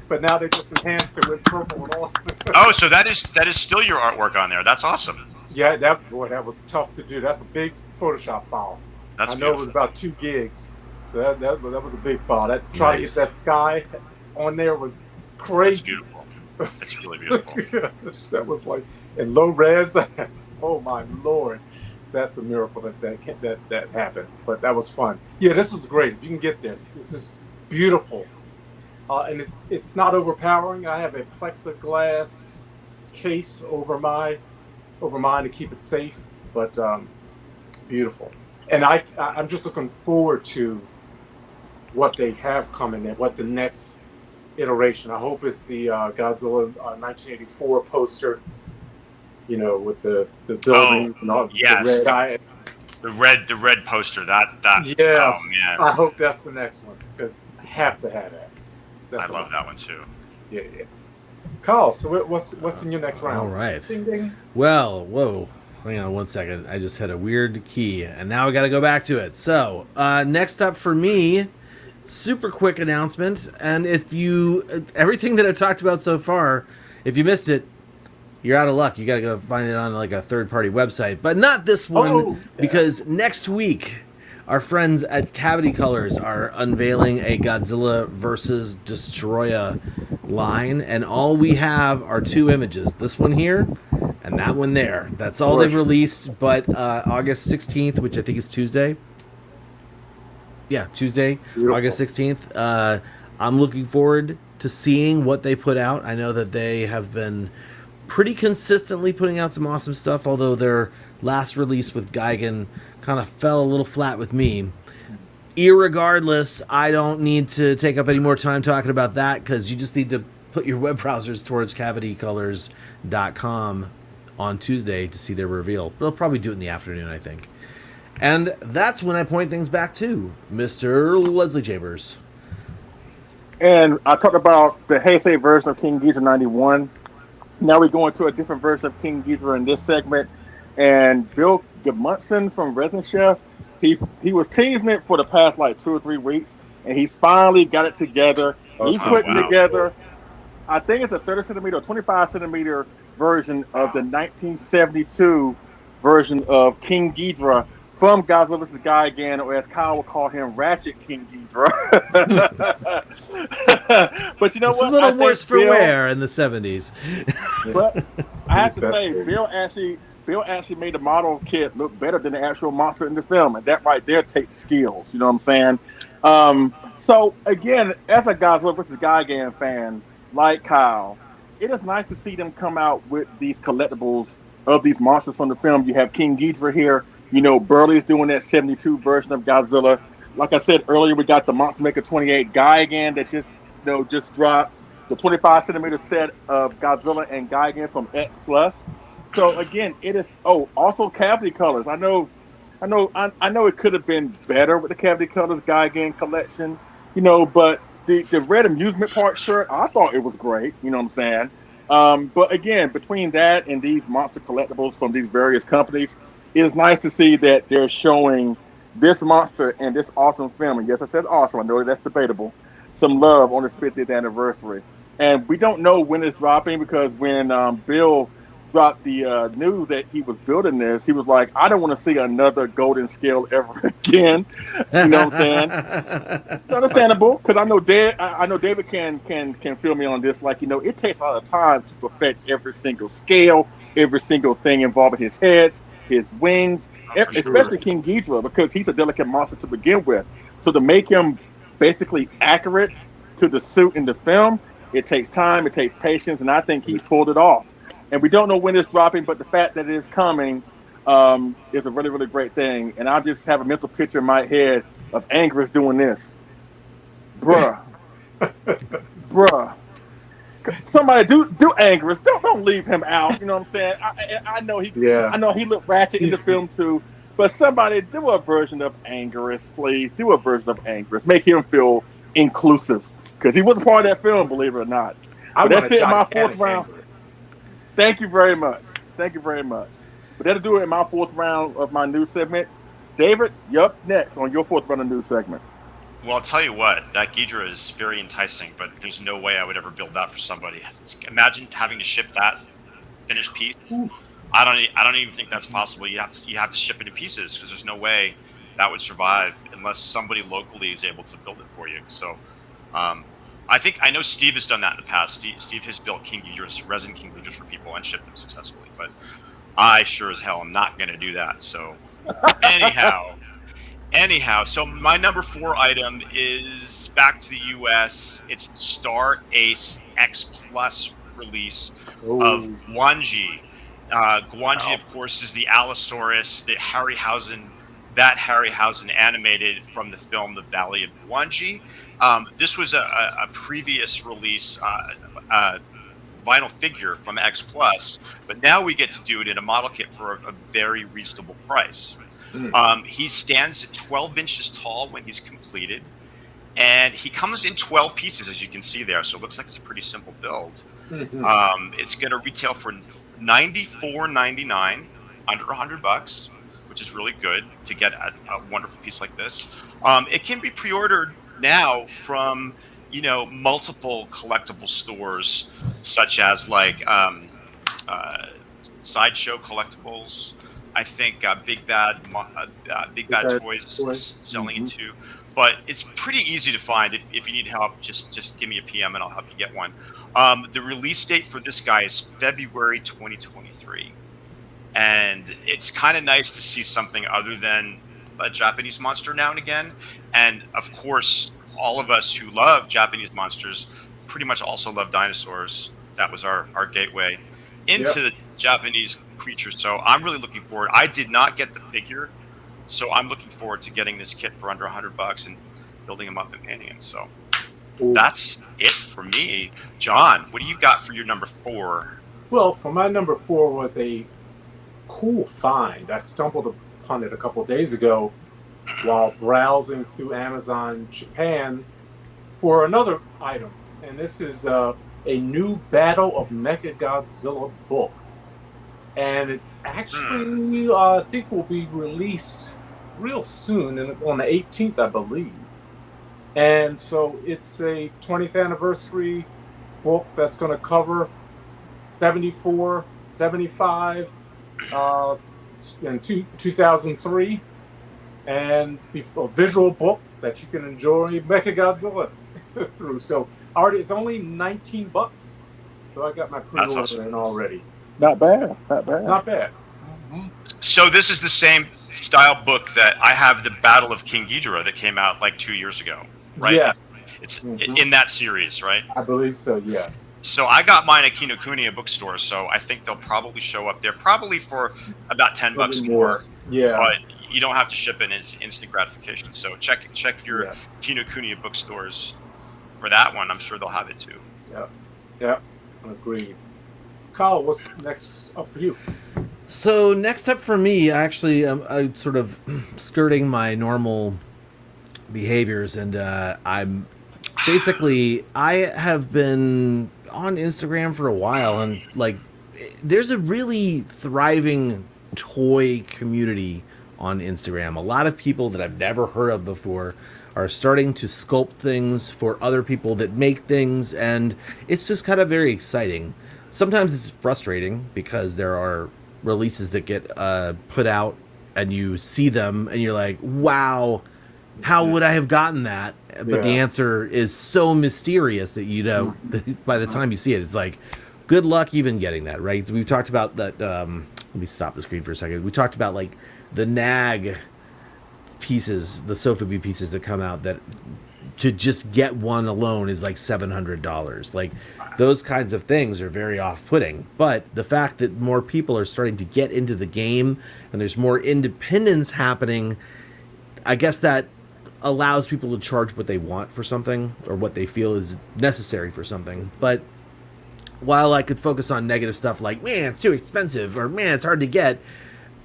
But now they just enhanced it with purple and all. Oh, so that is still your artwork on there. That's awesome. Yeah, that was tough to do. That's a big Photoshop file. That's I know beautiful. It was about 2 gigs. So that was a big file. Trying to get that sky on there was crazy. That's beautiful. That's really beautiful. That was like in low res. Oh my Lord, that's a miracle that happened. But that was fun. Yeah, this was great. If you can get this, this is beautiful, and it's not overpowering. I have a plexiglass case over mine to keep it safe, but beautiful. And I'm just looking forward to what they have coming in, what the next iteration. I hope it's the Godzilla 1984 poster, with the building and all the red eye. The red poster. That. Yeah. Oh man. I hope that's the next one because I have to have that. I love that one too. Yeah. Carl, so what's in your next round? All right. Ding ding. Well, whoa. Hang on one second. I just had a weird key, and now I got to go back to it. So, next up for me, super quick announcement. And if everything that I talked about so far, if you missed it, you're out of luck. You got to go find it on like a third-party website, but not this one because next week, our friends at Cavity Colors are unveiling a Godzilla vs. Destroya line, and all we have are 2 images. This one here and that one there. That's all they've released, but August 16th, which I think is Tuesday. Yeah, Tuesday, beautiful. August 16th. I'm looking forward to seeing what they put out. I know that they have been pretty consistently putting out some awesome stuff, although their last release with Gigan kind of fell a little flat with me. Irregardless, I don't need to take up any more time talking about that because you just need to put your web browsers towards cavitycolors.com on Tuesday to see their reveal. They'll probably do it in the afternoon, I think. And that's when I point things back to Mr. Leslie Chambers. And I talked about the Heisei version of King Ghidorah 91. Now we're going to a different version of King Ghidorah in this segment. And Bill Gudmundsson from Resin Chef, he was teasing it for the past like 2 or 3 weeks, and he's finally got it together. He's putting together, I think it's a 30 centimeter or 25 centimeter version of the 1972 version of King Ghidorah from Godzilla vs. Gigan, or as Kyle would call him, Ratchet King Ghidorah. But you know it's what? A little worse for wear in the 70s. But I have to say, Bill actually made the model kit look better than the actual monster in the film, and that right there takes skills. You know what I'm saying? So again, as a Godzilla vs. Gigan fan, like Kyle, it is nice to see them come out with these collectibles of these monsters from the film. You have King Ghidorah here. You know, Burley's doing that 72 version of Godzilla. Like I said earlier, we got the Monster Maker 28 Gigan that just dropped the 25 centimeter set of Godzilla and Gigan from X Plus. So again, it is. Oh, also Cavity Colors. I know it could have been better with the Cavity Colors Gigan collection, but the Red Amusement Park shirt, I thought it was great. You know what I'm saying? But again, between that and these monster collectibles from these various companies, it is nice to see that they're showing this monster and this awesome film. And yes, I said awesome. I know that's debatable. Some love on its 50th anniversary. And we don't know when it's dropping because when Bill dropped the news that he was building this, he was like, I don't want to see another golden scale ever again. You know what I'm saying? It's understandable because I know David can feel me on this. Like, it takes a lot of time to perfect every single scale, every single thing involving his heads, his wings, especially King Ghidorah, because he's a delicate monster to begin with. So to make him basically accurate to the suit in the film, it takes time, it takes patience, and I think he pulled it off. And we don't know when it's dropping, but the fact that it is coming is a really, really great thing. And I just have a mental picture in my head of Anguirus doing this. Bruh. Somebody do Anguirus. Don't leave him out. You know what I'm saying? I know he looked ratchet in the film too. But somebody do a version of Anguirus, please. Do a version of Anguirus. Make him feel inclusive. Because he wasn't part of that film, believe it or not. But that's it in my 4th round. Anguirus. Thank you very much. But that'll do it in my 4th round of my news segment. David, you're up next on your 4th round of news segment. Well, I'll tell you what, that Ghidorah is very enticing, but there's no way I would ever build that for somebody. Imagine having to ship that finished piece. I don't even think that's possible. You have to ship it in pieces because there's no way that would survive unless somebody locally is able to build it for you. So, I know Steve has done that in the past. Steve has built King Ghidorahs, resin King Ghidorahs for people and shipped them successfully. But I sure as hell am not going to do that. So, anyhow, so my number 4 item is back to the U.S. It's the Star Ace X Plus release of Gwanji. Gwanji, of course, is the Allosaurus, the Harryhausen animated from the film The Valley of Gwanji. This was a previous release vinyl figure from X Plus, but now we get to do it in a model kit for a very reasonable price. He stands at 12 inches tall when he's completed, and he comes in 12 pieces, as you can see there. So it looks like it's a pretty simple build. It's going to retail for $94.99, under $100, which is really good to get a wonderful piece like this. It can be pre-ordered now from multiple collectible stores, such as like Sideshow Collectibles. I think Big Bad Toys is selling it too. But it's pretty easy to find. If you need help, just give me a PM and I'll help you get one. The release date for this guy is February 2023. And it's kind of nice to see something other than a Japanese monster now and again. And of course, all of us who love Japanese monsters pretty much also love dinosaurs. That was our gateway into the Japanese creatures. So I'm really looking forward. I did not get the figure, so I'm looking forward to getting this kit for under $100 and building them up and painting them. So that's it for me. John, what do you got for your number 4? Well, for my number 4 was a cool find. I stumbled upon it a couple of days ago while browsing through Amazon Japan for another item. And this is a new Battle of Mechagodzilla book. And it actually, I think, will be released real soon, on the 18th, I believe. And so it's a 20th anniversary book that's going to cover 74, 75, in 2003, and a visual book that you can enjoy Mechagodzilla through. So it's only $19, so I got my pre-order in already. Not bad. Not bad. So this is the same style book that I have, the Battle of King Ghidorah, that came out like 2 years ago, right? Yeah. It's in that series, right? I believe so, yes. So I got mine at Kinokuniya bookstore, so I think they'll probably show up there, probably for about $10 more. Yeah. But you don't have to ship it, it's instant gratification. So check your Kinokuniya bookstores for that one. I'm sure they'll have it too. Yeah. Agreed. Kyle, what's next up for you? So next up for me, actually, I'm sort of skirting my normal behaviors, and I'm basically, I have been on Instagram for a while, and like, there's a really thriving toy community on Instagram. A lot of people that I've never heard of before are starting to sculpt things for other people that make things, and it's just kind of very exciting. Sometimes it's frustrating because there are releases that get put out and you see them and you're like, wow, how would I have gotten that? But the answer is so mysterious that by the time you see it, it's like, good luck even getting that, right? So we've talked about that. Let me stop the screen for a second. We talked about like the nag pieces, the Sofubi pieces that come out, that to just get one alone is like $700. Like, those kinds of things are very off-putting. But the fact that more people are starting to get into the game and there's more independence happening, I guess that allows people to charge what they want for something, or what they feel is necessary for something. But while I could focus on negative stuff like, man, it's too expensive, or man, it's hard to get,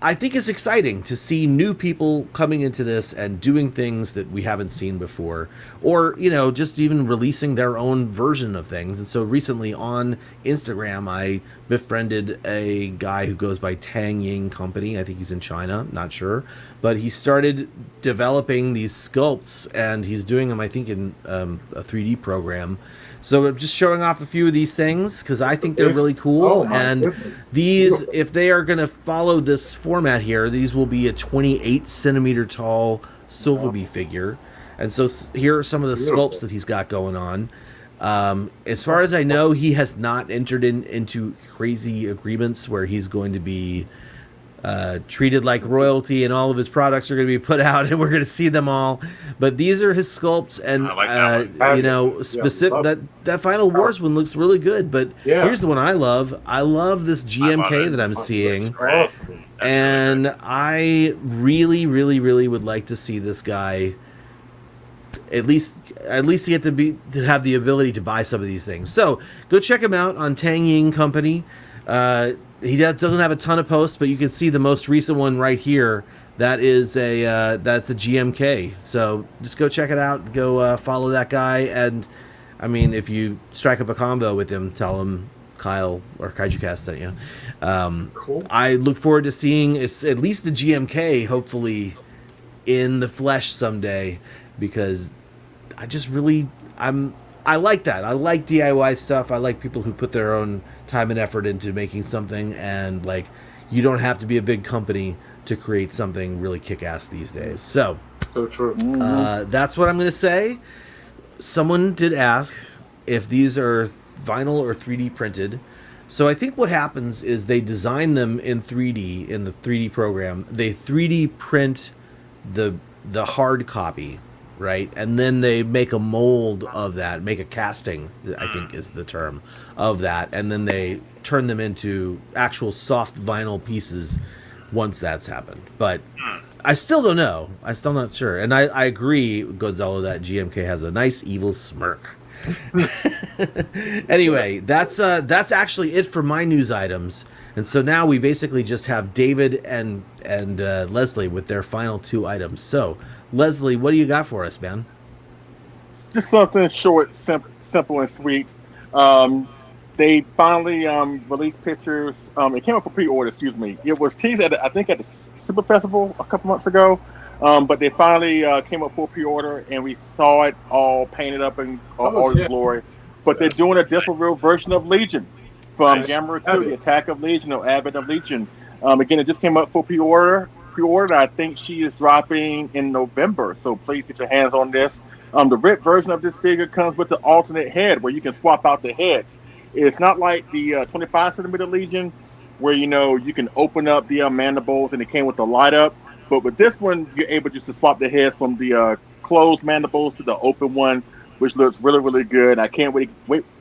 I think it's exciting to see new people coming into this and doing things that we haven't seen before, or, just even releasing their own version of things. And so recently on Instagram, I befriended a guy who goes by Tang Ying Company. I think he's in China, not sure. But he started developing these sculpts, and he's doing them, I think, in a 3D program. So I'm just showing off a few of these things because I think they're really cool. These, if they are going to follow this format here, these will be a 28 centimeter tall Sofubi figure. And so here are some of the sculpts that he's got going on. As far as I know, he has not entered into crazy agreements where he's going to be treated like royalty and all of his products are going to be put out and we're going to see them all. But these are his sculpts, and specific that Final Wars one looks really good. But here's the one I love. I love this GMK that I'm seeing, and really, I really, really, really would like to see this guy at least get to have the ability to buy some of these things. So go check him out on Tang Ying Company. He doesn't have a ton of posts, but you can see the most recent one right here that's a GMK. So just go check it out. Go follow that guy, and I mean, if you strike up a convo with him, tell him Kyle or KaijuCast sent you. Cool. I look forward to seeing at least the GMK, hopefully, in the flesh someday, because I just really I like that. I like DIY stuff. I like people who put their own time and effort into making something, and like, you don't have to be a big company to create something really kick-ass these days. So true. that's what I'm going to say. Someone did ask if these are vinyl or 3D printed. So I think what happens is they design them in 3D, in the 3D program. They 3D print the hard copy, right? And then they make a mold of that, make a casting, I think is the term, of that. And then they turn them into actual soft vinyl pieces once that's happened. But I still don't know. I'm still not sure. And I agree, Gonzalo, that GMK has a nice evil smirk. Anyway, that's actually it for my news items. And so now we basically just have David and Leslie with their final 2 items. So, Leslie, what do you got for us, man? Just something short, simple and sweet. They finally released pictures. It came up for pre-order. Excuse me. It was teased at the Super Festival a couple months ago. But they finally came up for pre-order, and we saw it all painted up in all its glory. But they're doing a different version of Legion from Gamma 2, the Attack of Legion, or Advent of Legion. Again, it just came up for pre-order. I think she is dropping in November, so please get your hands on this. The ripped version of this figure comes with the alternate head, where you can swap out the heads. It's not like the 25 centimeter Legion, where you can open up the mandibles and it came with the light up. But with this one, you're able just to swap the heads from the closed mandibles to the open one, which looks really, really good. I can't wait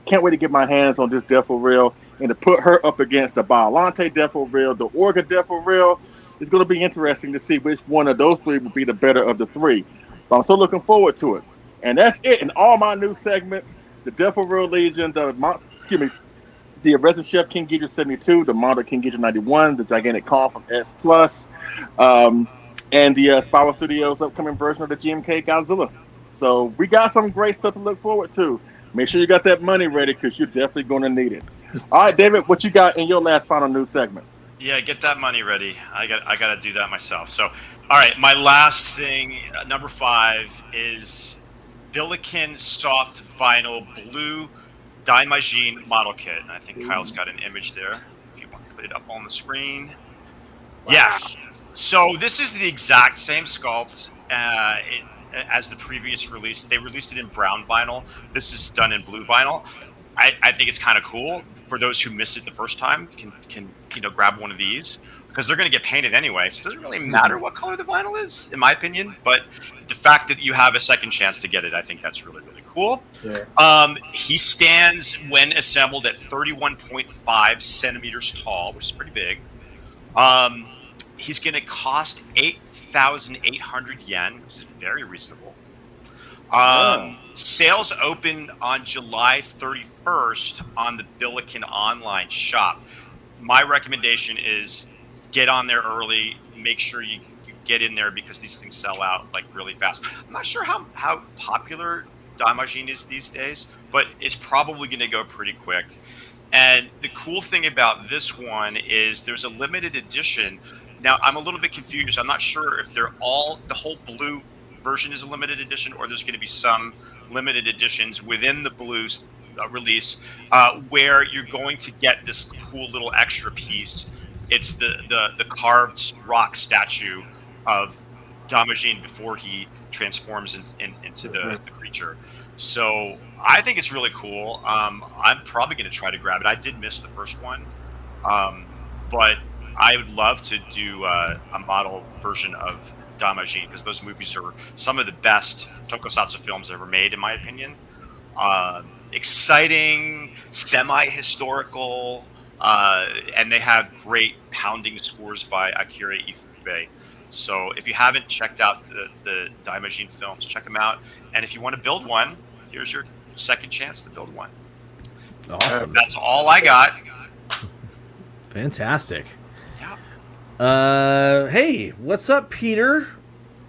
to get my hands on this Death for Real and to put her up against the Biollante Death for Real, the Orga Death for Real. It's going to be interesting to see which one of those 3 will be the better of the 3. But I'm so looking forward to it. And that's it in all my new segments. The Death for Real Legion, the Resident Chef King Ghidorah 72, the Model King Ghidorah 91, the Gigantic Kong from S+, and the Spiral Studios upcoming version of the GMK Godzilla. So we got some great stuff to look forward to. Make sure you got that money ready, because you're definitely going to need it. All right, David, what you got in your last final news segment? Yeah, get that money ready. I got to do that myself. So, all right, my last thing, number 5, is Billiken Soft Vinyl Blue Daimajin Model Kit. And I think Kyle's got an image there. If you want to put it up on the screen. Wow. Yes. So this is the exact same sculpt as the previous release. They released it in brown vinyl. This is done in blue vinyl. I think it's kind of cool. For those who missed it the first time, can grab one of these, because they're going to get painted anyway. So it doesn't really matter what color the vinyl is, in my opinion. But the fact that you have a second chance to get it, I think that's really, really cool. Yeah. He stands, when assembled, at 31.5 centimeters tall, which is pretty big. He's going to cost 8,800 yen, which is very reasonable. Sales open on July 31st on the Billiken online shop. My recommendation is get on there early. Make sure you get in there, because these things sell out like really fast. I'm not sure how popular Daimajin is these days, but it's probably going to go pretty quick. And the cool thing about this one is there's a limited edition. Now, I'm a little bit confused. I'm not sure if the whole blue version is a limited edition, or there's going to be some limited editions within the blue release where you're going to get this cool little extra piece. It's the carved rock statue of Daimajin before he transforms into the creature. So I think it's really cool. I'm probably going to try to grab it. I did miss the first one, but I would love to do a model version of Daimajin, because those movies are some of the best tokusatsu films ever made, in my opinion. Exciting, semi-historical, and they have great pounding scores by Akira Ifukube. So if you haven't checked out the Daimajin films, check them out. And if you want to build one, here's your second chance to build one. Awesome. That's all I got. Fantastic. Yeah. Hey, what's up, Peter?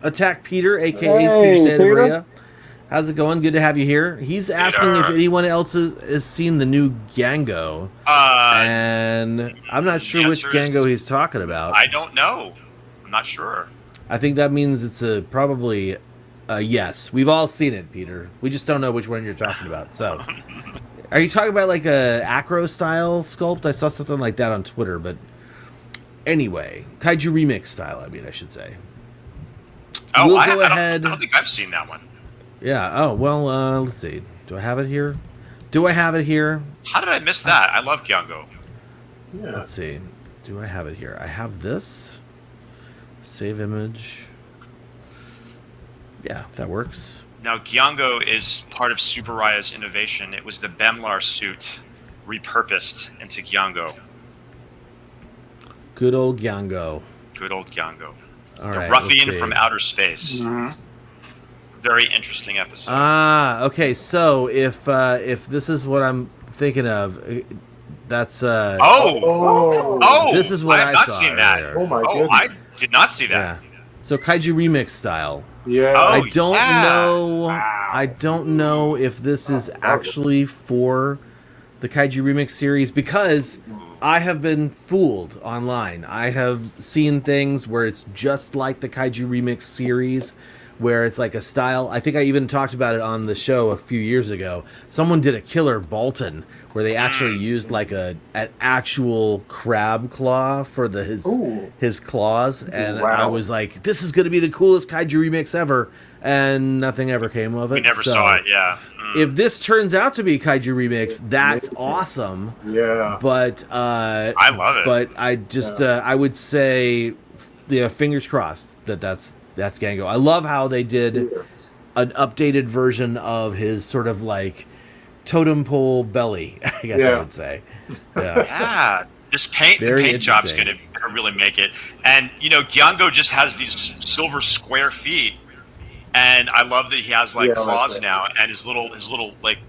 Attack Peter, aka Hey, Peter Santa Peter. Maria. How's it going? Good to have you here. He's asking if anyone else has seen the new Gango. And I'm not sure which Gango he's talking about. I don't know. I'm not sure. I think that means it's probably a yes. We've all seen it, Peter. We just don't know which one you're talking about. So, are you talking about like a acro style sculpt? I saw something like that on Twitter, but anyway, Kaiju remix style. I mean, I should say. Oh, We'll I go ahead. don't think I've seen that one. Yeah. Oh well. Let's see. Do I have it here? Do I have it here? How did I miss that? I love Gyango. Yeah. Let's see. Do I have it here? I have this. Save image. Yeah, that works. Now, Gyango is part of Super Raya's innovation. It was the Bemlar suit repurposed into Gyango. Good old Gyango. Good old Gyango. All The right, ruffian let's see. from outer space. Very interesting episode. Ah, okay. So if this is what I'm thinking of, that's Oh, this is what I have I not saw seen that. earlier. Oh my I goodness. did not see that. Yeah. So Kaiju remix style. Yeah. Oh, I don't yeah. know. I don't know if this is actually for the Kaiju remix series because I have been fooled online. I have seen things where it's just like the Kaiju remix series, where it's like a style. I think I even talked about it on the show a few years ago. Someone did a Killer Bolton where they actually used like an actual crab claw for his claws, and Wow. I was like, "This is going to be the coolest Kaiju remix ever," and nothing ever came of it. We never So, saw it, yeah. If this turns out to be Kaiju remix, that's awesome. Yeah. But I love it. But I just I would say, yeah, fingers crossed that's Gango. I love how they did Yes. an updated version of his sort of like totem pole belly, I guess I Yeah. would say. Yeah. Yeah, the paint job's interesting. going to really make it. And Gyango just has these silver square feet, and I love that he has Yeah, I like claws that. now, and his little like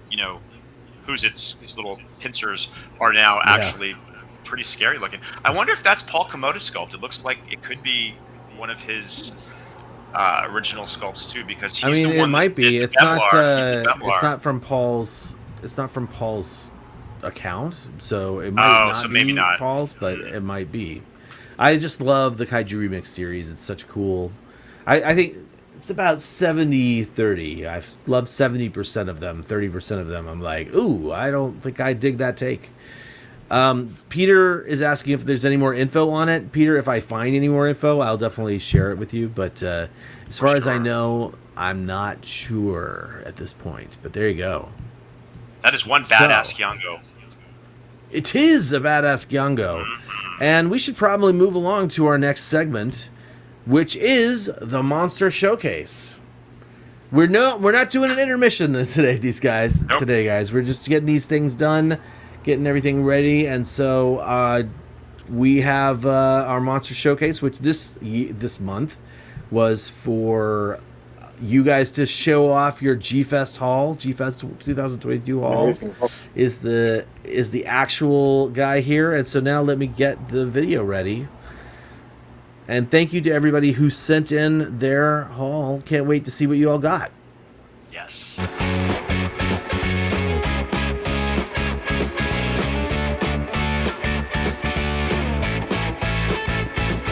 his little pincers are now actually pretty scary looking. I wonder if that's Paul Komoda's sculpt. It looks like it could be one of his original sculpts too, because he's I mean, the it one might that did be. the It's not. Bemlar. He did It's Bemlar. not from Paul's. It's not from Paul's account, so it might not so be maybe not. Paul's, but it might be. I just love the Kaiju remix series. It's such cool. I think it's about 70-30. I've loved 70% of them. 30% of them, I'm like, ooh, I don't think I dig that take. Peter is asking if there's any more info on it. Peter, if I find any more info, I'll definitely share it with you. But as far as I know, I'm not sure at this point. But there you go. That is one badass Gyango. It is a badass Gyango. And we should probably move along to our next segment, which is the Monster Showcase. We're not doing an intermission today, Nope. Today, guys. We're just getting these things done, getting everything ready, and so we have our Monster Showcase, which this month was for you guys to show off your G-Fest haul. G-Fest 2022 haul Amazing. is the actual guy here, and so now let me get the video ready. And thank you to everybody who sent in their haul. Can't wait to see what you all got. Yes.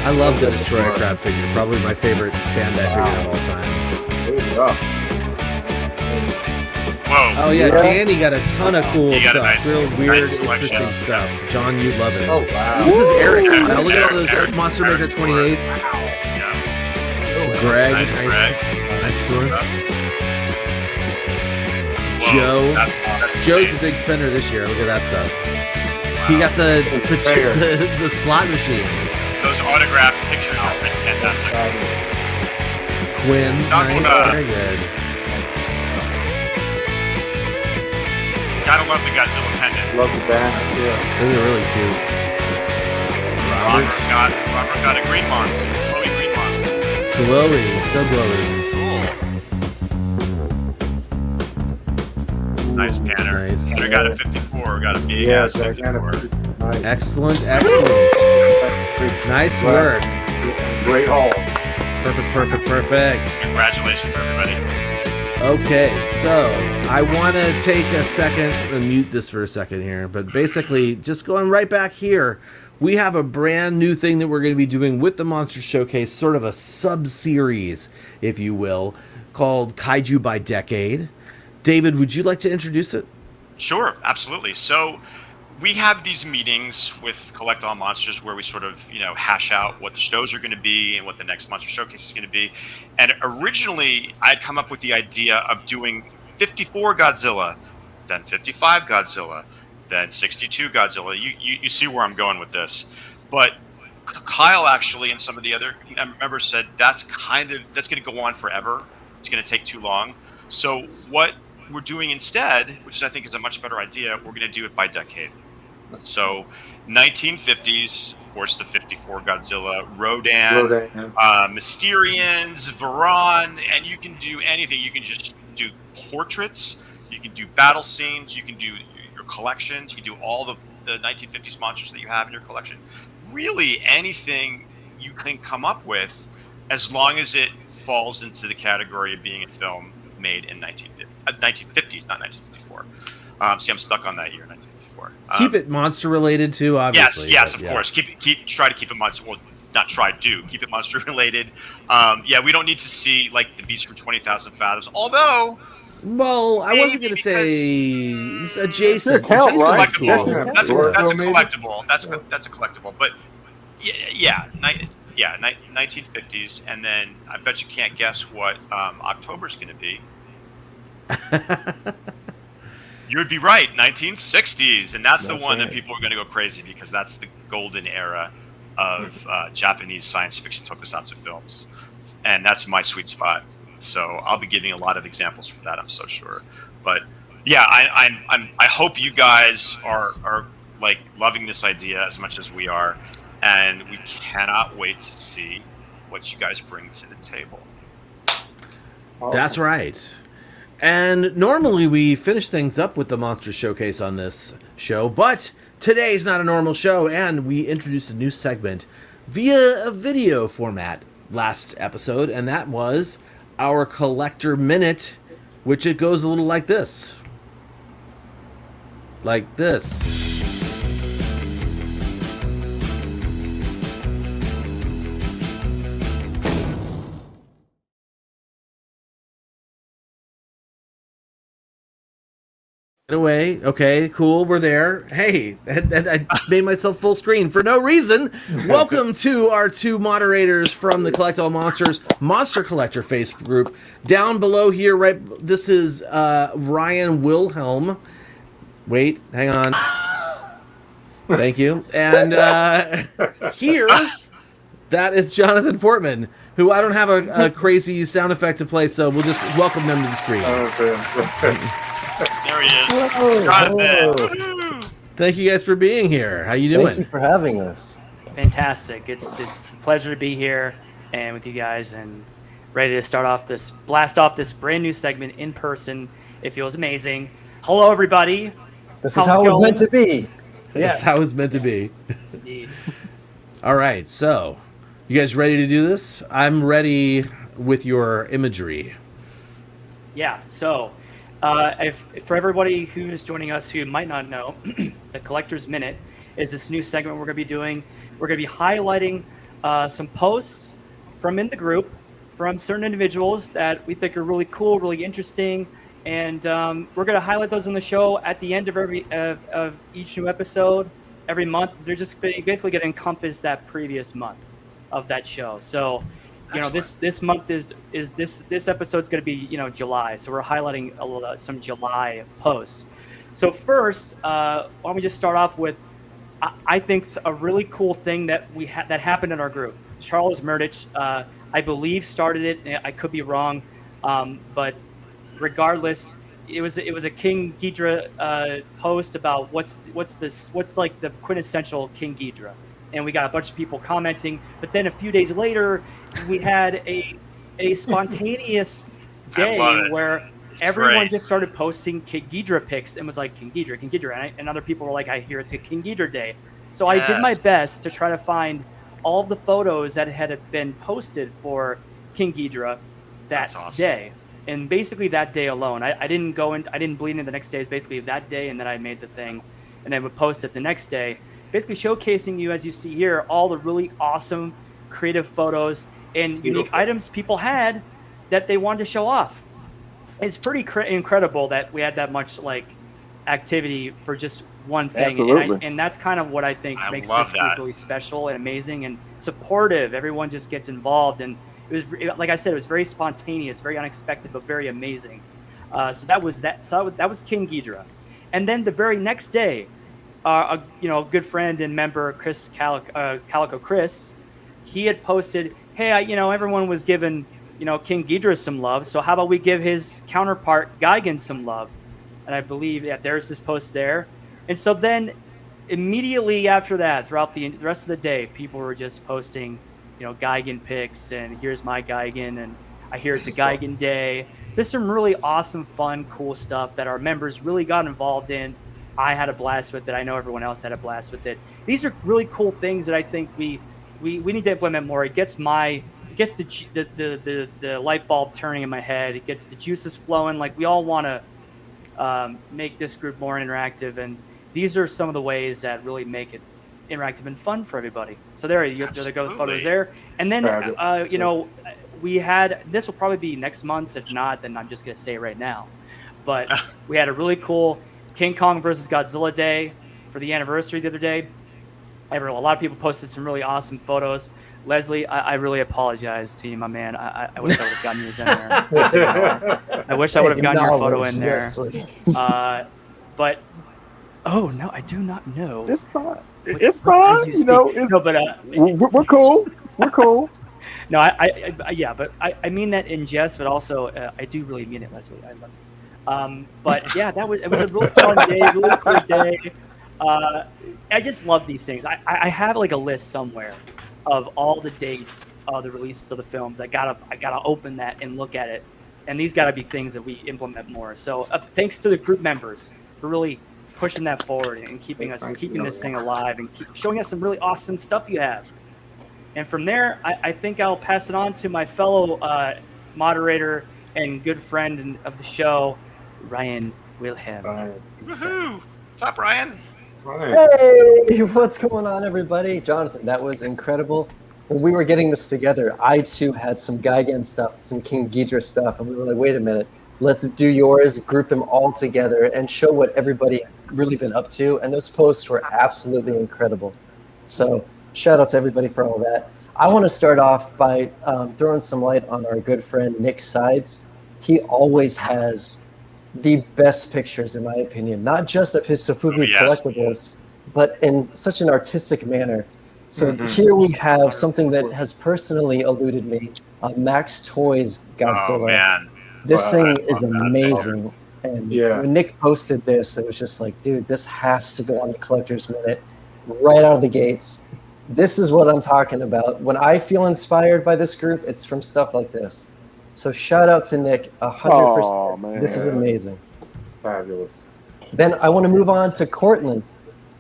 I love the Destroyer Crab figure. Probably my favorite Bandai figure of all time. There you go. Whoa. Oh yeah, Yeah. Danny got a ton of cool He got a stuff. nice- Real weird, nice selection. interesting stuff. John, you love it. Oh, wow. This is Eric. Ooh. Now look at all those Eric- Monster Maker Eric's 28s. Yeah. Greg, Nice, Greg. nice Cool choice. stuff. Whoa, Joe. that's Joe's insane. a big spender this year. Look at that stuff. He got the slot machine. Those autographed pictures are fantastic. Quinn, Talking nice, about- very good. Gotta love the Godzilla pendant. Love the band. Yeah. Those are really cute. Robert, Robert got a green Mons. Chloe green Mons. glowy, so glowy. Cool. Nice, Tanner. Nice. Tanner got a 54. Got a big Yeah, ass 54. nice. Excellent. Nice work. Great hauls. Perfect. Congratulations, everybody. Okay, so I want to take a second and mute this for a second here, but basically, just going right back here, we have a brand new thing that we're going to be doing with the Monster Showcase, sort of a sub-series, if you will, called Kaiju by Decade. David, would you like to introduce it? Sure, absolutely. So we have these meetings with Collect All Monsters where we sort of, hash out what the shows are going to be and what the next Monster Showcase is going to be. And originally, I'd come up with the idea of doing 54 Godzilla, then 55 Godzilla, then 62 Godzilla. You see where I'm going with this. But Kyle actually and some of the other members said that's going to go on forever. It's going to take too long. So what we're doing instead, which I think is a much better idea, we're going to do it by decade. So 1950s, of course, the 54 Godzilla, Rodan, Mysterians, Varan, and you can do anything. You can just do portraits, you can do battle scenes, you can do your collections, you can do all the 1950s monsters that you have in your collection. Really anything you can come up with, as long as it falls into the category of being a film made in 1950s, not 1954. See, I'm stuck on that year, 1954. Keep it monster related too, obviously. Yes, of course. Try to keep it monster. Well, not try. Keep it monster related. We don't need to see like the beast from 20,000 Fathoms. Although, well, I wasn't going to say it's adjacent. Count, right? Collectible. That's a collectible. That's a collectible. But yeah, 1950s, and then I bet you can't guess what October's going to be. You would be right, 1960s, and that's the one that people are going to go crazy because that's the golden era of Japanese science fiction tokusatsu films, and that's my sweet spot. So I'll be giving a lot of examples for that, I'm so sure. But yeah, I hope you guys are like loving this idea as much as we are, and we cannot wait to see what you guys bring to the table. Awesome. That's right. And normally we finish things up with the Monster Showcase on this show, but today's not a normal show, and we introduced a new segment via a video format last episode, and that was our Collector Minute, which it goes a little like this. Like this. Away. Okay, cool. We're there. Hey, I made myself full screen for no reason. Welcome to our two moderators from the Collect All Monsters Monster Collector Facebook group. Down below here, right, this is Ryan Wilhelm. Wait, hang on. Thank you. And here, that is Jonathan Portman, who I don't have a crazy sound effect to play, so we'll just welcome them to the screen. There he is. Hello. Thank you guys for being here. How you doing? Thank you for having us. Fantastic. It's a pleasure to be here and with you guys and ready to blast off this brand new segment in person. It feels amazing. Hello, everybody. This is how it was meant to be. Yes. That's how it's meant to be. Indeed. All right. So, you guys ready to do this? I'm ready with your imagery. Yeah. So, for everybody who is joining us who might not know, the Collector's Minute is this new segment we're going to be doing. We're going to be highlighting some posts from in the group from certain individuals that we think are really cool, really interesting, and we're going to highlight those on the show at the end of of each new episode every month. They're just basically going to encompass that previous month of that show. So, this month is this episode's going to be July, so we're highlighting some July posts. So first, why don't we just start off with I think a really cool thing that that happened in our group. Charles Murdich, I believe, started it. I could be wrong, but regardless, it was a King Ghidorah post about what's like the quintessential King Ghidorah. And we got a bunch of people commenting, but then a few days later, we had a spontaneous day where everyone great. just started posting King Ghidorah pics and was like, King Ghidorah. And other people were like, I hear it's a King Ghidorah day. So I did my best to try to find all of the photos that had been posted for King Ghidorah that day. And basically that day alone, I didn't bleed in the next day. It's basically that day, and then I made the thing, and I would post it the next day, basically showcasing you, as you see here, all the really awesome creative photos and unique items people had that they wanted to show off. It's pretty incredible that we had that much like activity for just one thing, and that's kind of what I think makes this group really special and amazing and supportive. Everyone just gets involved, and it was, like I said, it was very spontaneous, very unexpected, but very amazing. So that was King Ghidorah, and then the very next day, a good friend and member Chris Calico Chris, he had posted, hey, everyone was giving King Ghidorah some love, so how about we give his counterpart Gigan some love? And I believe there's this post there. And so then immediately after that, throughout the rest of the day, people were just posting, Gigan pics, and here's my Gigan, and I hear it's a Gigan day. There's some really awesome, fun, cool stuff that our members really got involved in. I had a blast with it. I know everyone else had a blast with it. These are really cool things that I think we need to implement more. It gets the light bulb turning in my head. It gets the juices flowing. Like, we all want to make this group more interactive, and these are some of the ways that really make it interactive and fun for everybody. So there go the photos there. And then we had, this will probably be next month. If not, then I'm just gonna say it right now, but we had a really cool King Kong versus Godzilla day for the anniversary the other day. A lot of people posted some really awesome photos. Leslie, I really apologize to you, my man. I wish I would have gotten yours in there. I wish I would have gotten your photo in there. But no, I do not know. It's fine. It's fine. We're cool. We're cool. No, but I mean that in jest, but also I do really mean it, Leslie. I love you. But yeah, it was a really fun day, really cool day. I just love these things. I have like a list somewhere of all the dates of the releases of the films. I gotta open that and look at it, and these gotta be things that we implement more. So thanks to the group members for really pushing that forward and keeping this thing alive and showing us some really awesome stuff you have. And from there, I think I'll pass it on to my fellow moderator and good friend of the show, Ryan Wilhelm. Woohoo! What's up, Ryan? Hey, what's going on, everybody? Jonathan, that was incredible. When we were getting this together, I too had some Gigan stuff, some King Ghidorah stuff. I was like, wait a minute, let's do yours, group them all together, and show what everybody really been up to. And those posts were absolutely incredible. So shout out to everybody for all that. I want to start off by throwing some light on our good friend Nick Sides. He always has the best pictures, in my opinion, not just of his Sofubi collectibles, but in such an artistic manner. So here we have something that has personally eluded me, Max Toys Godzilla. Oh, man. This thing is amazing. And when Nick posted this, it was just like, dude, this has to go on the Collector's Minute right out of the gates. This is what I'm talking about. When I feel inspired by this group, it's from stuff like this. So shout out to Nick, 100%. Man. This is amazing. Fabulous. Then I want to move on to Cortland.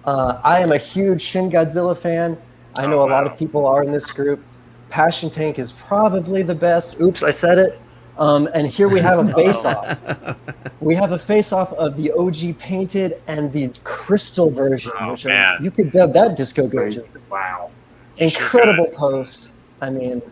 I am a huge Shin Godzilla fan. I know a lot of people are in this group. Passion Tank is probably the best. Oops, I said it. And here we have a face-off. We have a face-off of the OG painted and the crystal version. Which you could dub that Disco Gojin. Wow. Incredible post. I mean,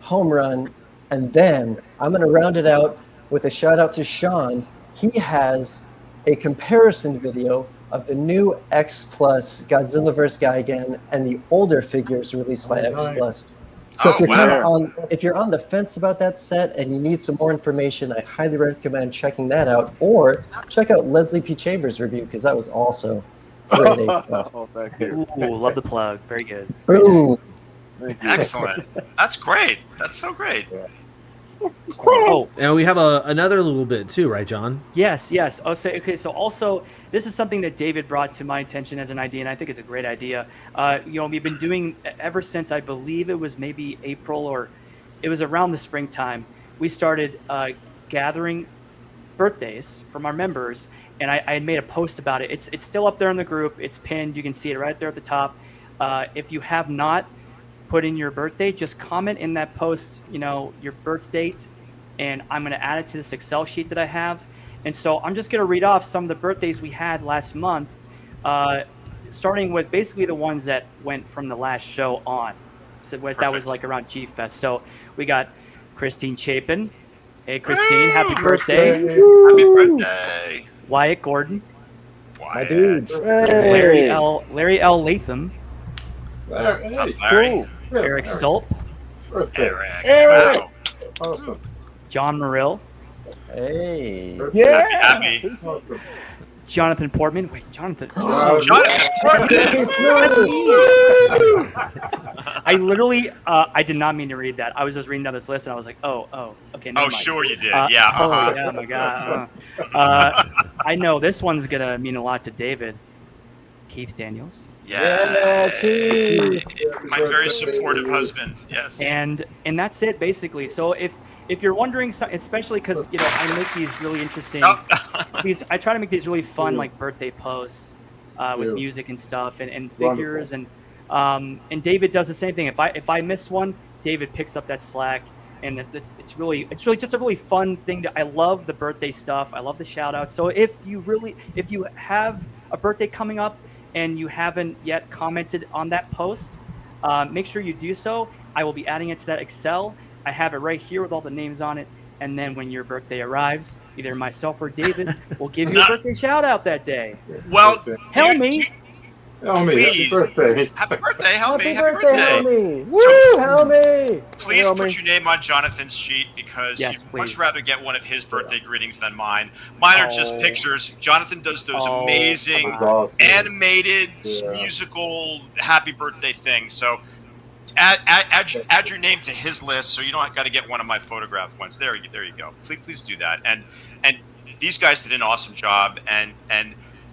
home run. And then I'm going to round it out with a shout out to Sean. He has a comparison video of the new X Plus Godzilla vs. Gigan and the older figures released by X Plus. So if you're on the fence about that set and you need some more information, I highly recommend checking that out, or check out Leslie P. Chambers' review, because that was also great. Thank you. Ooh, love the plug. Very good. Ooh. Excellent. That's great. That's so great. Oh, and we have another little bit too, right, John? Yes. I'll say, okay, so also, this is something that David brought to my attention as an idea, and I think it's a great idea. We've been doing, ever since I believe it was maybe April, or it was around the springtime, we started gathering birthdays from our members, and I had made a post about it. It's still up there in the group. It's pinned. You can see it right there at the top. If you have not put in your birthday, just comment in that post, your birth date, and I'm going to add it to this Excel sheet that I have. And so I'm just going to read off some of the birthdays we had last month, starting with basically the ones that went from the last show on. So that was like around G-Fest. So we got Christine Chapin. Hey, Christine, happy birthday. Happy birthday. Wyatt Gordon. My dude. Larry L. Latham. What's up, Larry? Cool. Eric Stolp. Birthday. Eric. Wow. Awesome. John Morrill. Hey. Happy. Awesome. Jonathan Portman. Wait, Jonathan. Jonathan Portman. I literally, I did not mean to read that. I was just reading down this list, and I was like, okay. Never mind. Sure you did. Oh, yeah, my God. I know this one's going to mean a lot to David. Keith Daniels. Yeah. Keith. My very supportive husband. Yes. And that's it, basically. So if you're wondering, especially because I make these really interesting, I try to make these really fun like birthday posts with music and stuff and figures. Wonderful. And David does the same thing. If I miss one, David picks up that slack, and it's really just a really fun thing. I love the birthday stuff. I love the shout outs. So if you have a birthday coming up and you haven't yet commented on that post, make sure you do so. I will be adding it to that Excel. I have it right here with all the names on it. And then when your birthday arrives, either myself or David will give you a birthday shout out that day. Well, Helmy. Helmy, happy birthday. Happy birthday, Helmy. Happy birthday, Helmy. Woo, Helmy. Please Helmy. put your name on Jonathan's sheet because Yes, you'd much please. rather get one of his birthday greetings than mine. Mine are just pictures. Jonathan does those amazing Awesome. animated musical happy birthday things. So add your name to his list so you don't got to get one of my photographed ones. There you go. Please do that. And these guys did an awesome job. And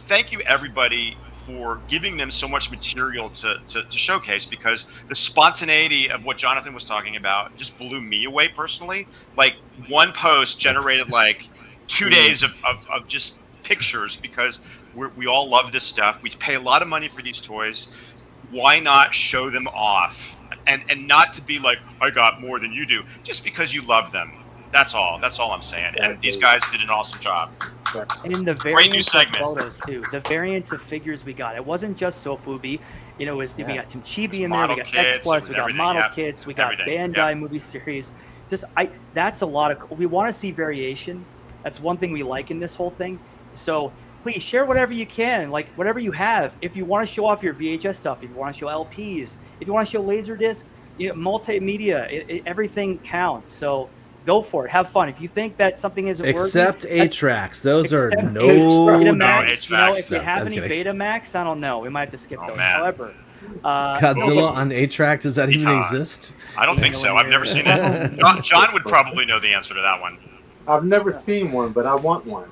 thank you everybody for giving them so much material to showcase, because the spontaneity of what Jonathan was talking about just blew me away personally. Like one post generated like 2 days of just pictures, because we all love this stuff. We pay a lot of money for these toys. Why not show them off? And not to be like, I got more than you do, just because you love them. That's all I'm saying. And these guys did an awesome job. And in the Great new variants of segment. photos too, the variants of figures we got. It wasn't just Sofubi. We got Tim Chibi in there. Model We got kits, X Plus. it We was got everything, model yeah. kits. We got Everything, Bandai movie series. That's a lot of. We want to see variation. That's one thing we like in this whole thing. So please share whatever you can, like whatever you have. If you want to show off your VHS stuff, if you want to show LPs, if you want to show Laserdisc, multimedia, everything counts. So go for it. Have fun. If you think that something isn't Except working, 8-tracks. Those are except no Betamax. No, If you No, have I'm any kidding. Betamax, I don't know. We might have to skip those. man. However, Godzilla on 8-track, does that even Anytime. exist? I don't think so. I've never seen it. John would probably know the answer to that one. I've never seen one, but I want one.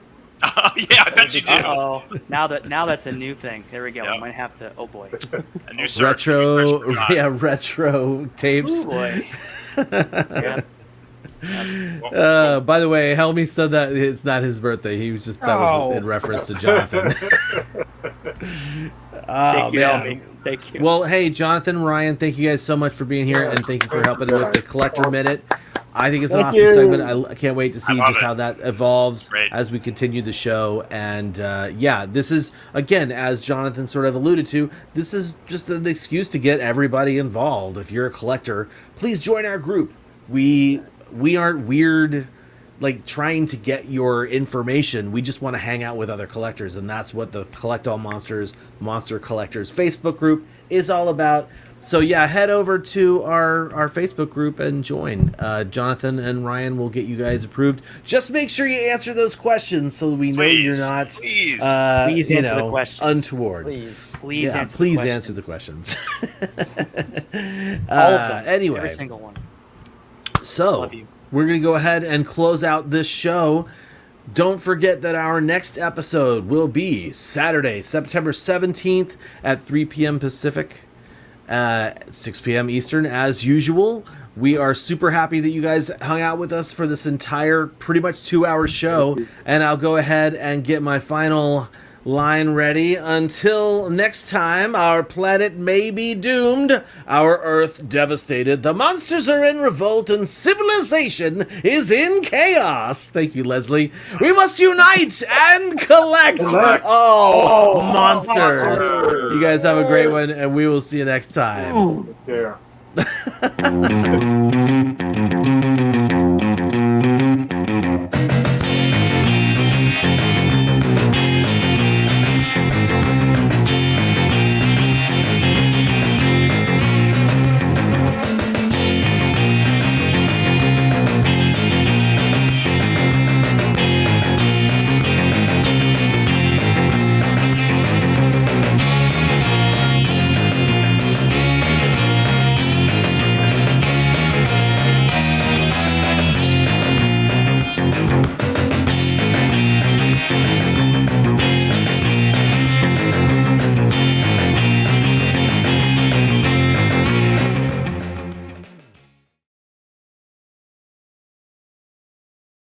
Yeah, I bet you do. uh-oh. Now that's a new thing. There we go. Yep. I might have to. Oh boy. A new search. New search for John. Retro tapes. Oh boy. Yeah. By the way, Helmy said that it's not his birthday. He was just was in reference to Jonathan. Thank you, man. Elmi. Thank you. Well, hey, Jonathan, Ryan, thank you guys so much for being here, and thank you for helping with the Collector Minute. I think it's an Thank awesome you. segment. I can't wait to see love just it. how that evolves Great. as we continue the show. And this is, again, as Jonathan sort of alluded to, this is just an excuse to get everybody involved. If you're a collector, please join our group. We aren't weird, like trying to get your information. We just want to hang out with other collectors, and that's what the Collect All Monsters, Monster Collectors Facebook group is all about. So yeah, head over to our Facebook group and join. Jonathan and Ryan will get you guys approved. Just make sure you answer those questions so we know you're not Please. Please answer the questions. untoward. Please. Answer the questions. All of them. Anyway, Every single one. so Love you. we're going to go ahead and close out this show. Don't forget that our next episode will be Saturday, September 17th at 3 p.m. Pacific, 6 p.m. Eastern, as usual. We are super happy that you guys hung out with us for this entire pretty much 2-hour show. And I'll go ahead and get my final line ready. Until next time, our planet may be doomed, our Earth devastated, the monsters are in revolt, and civilization is in chaos. Thank you, Leslie. We must unite and collect all monsters. You guys have a great one, and we will see you next time. Yeah.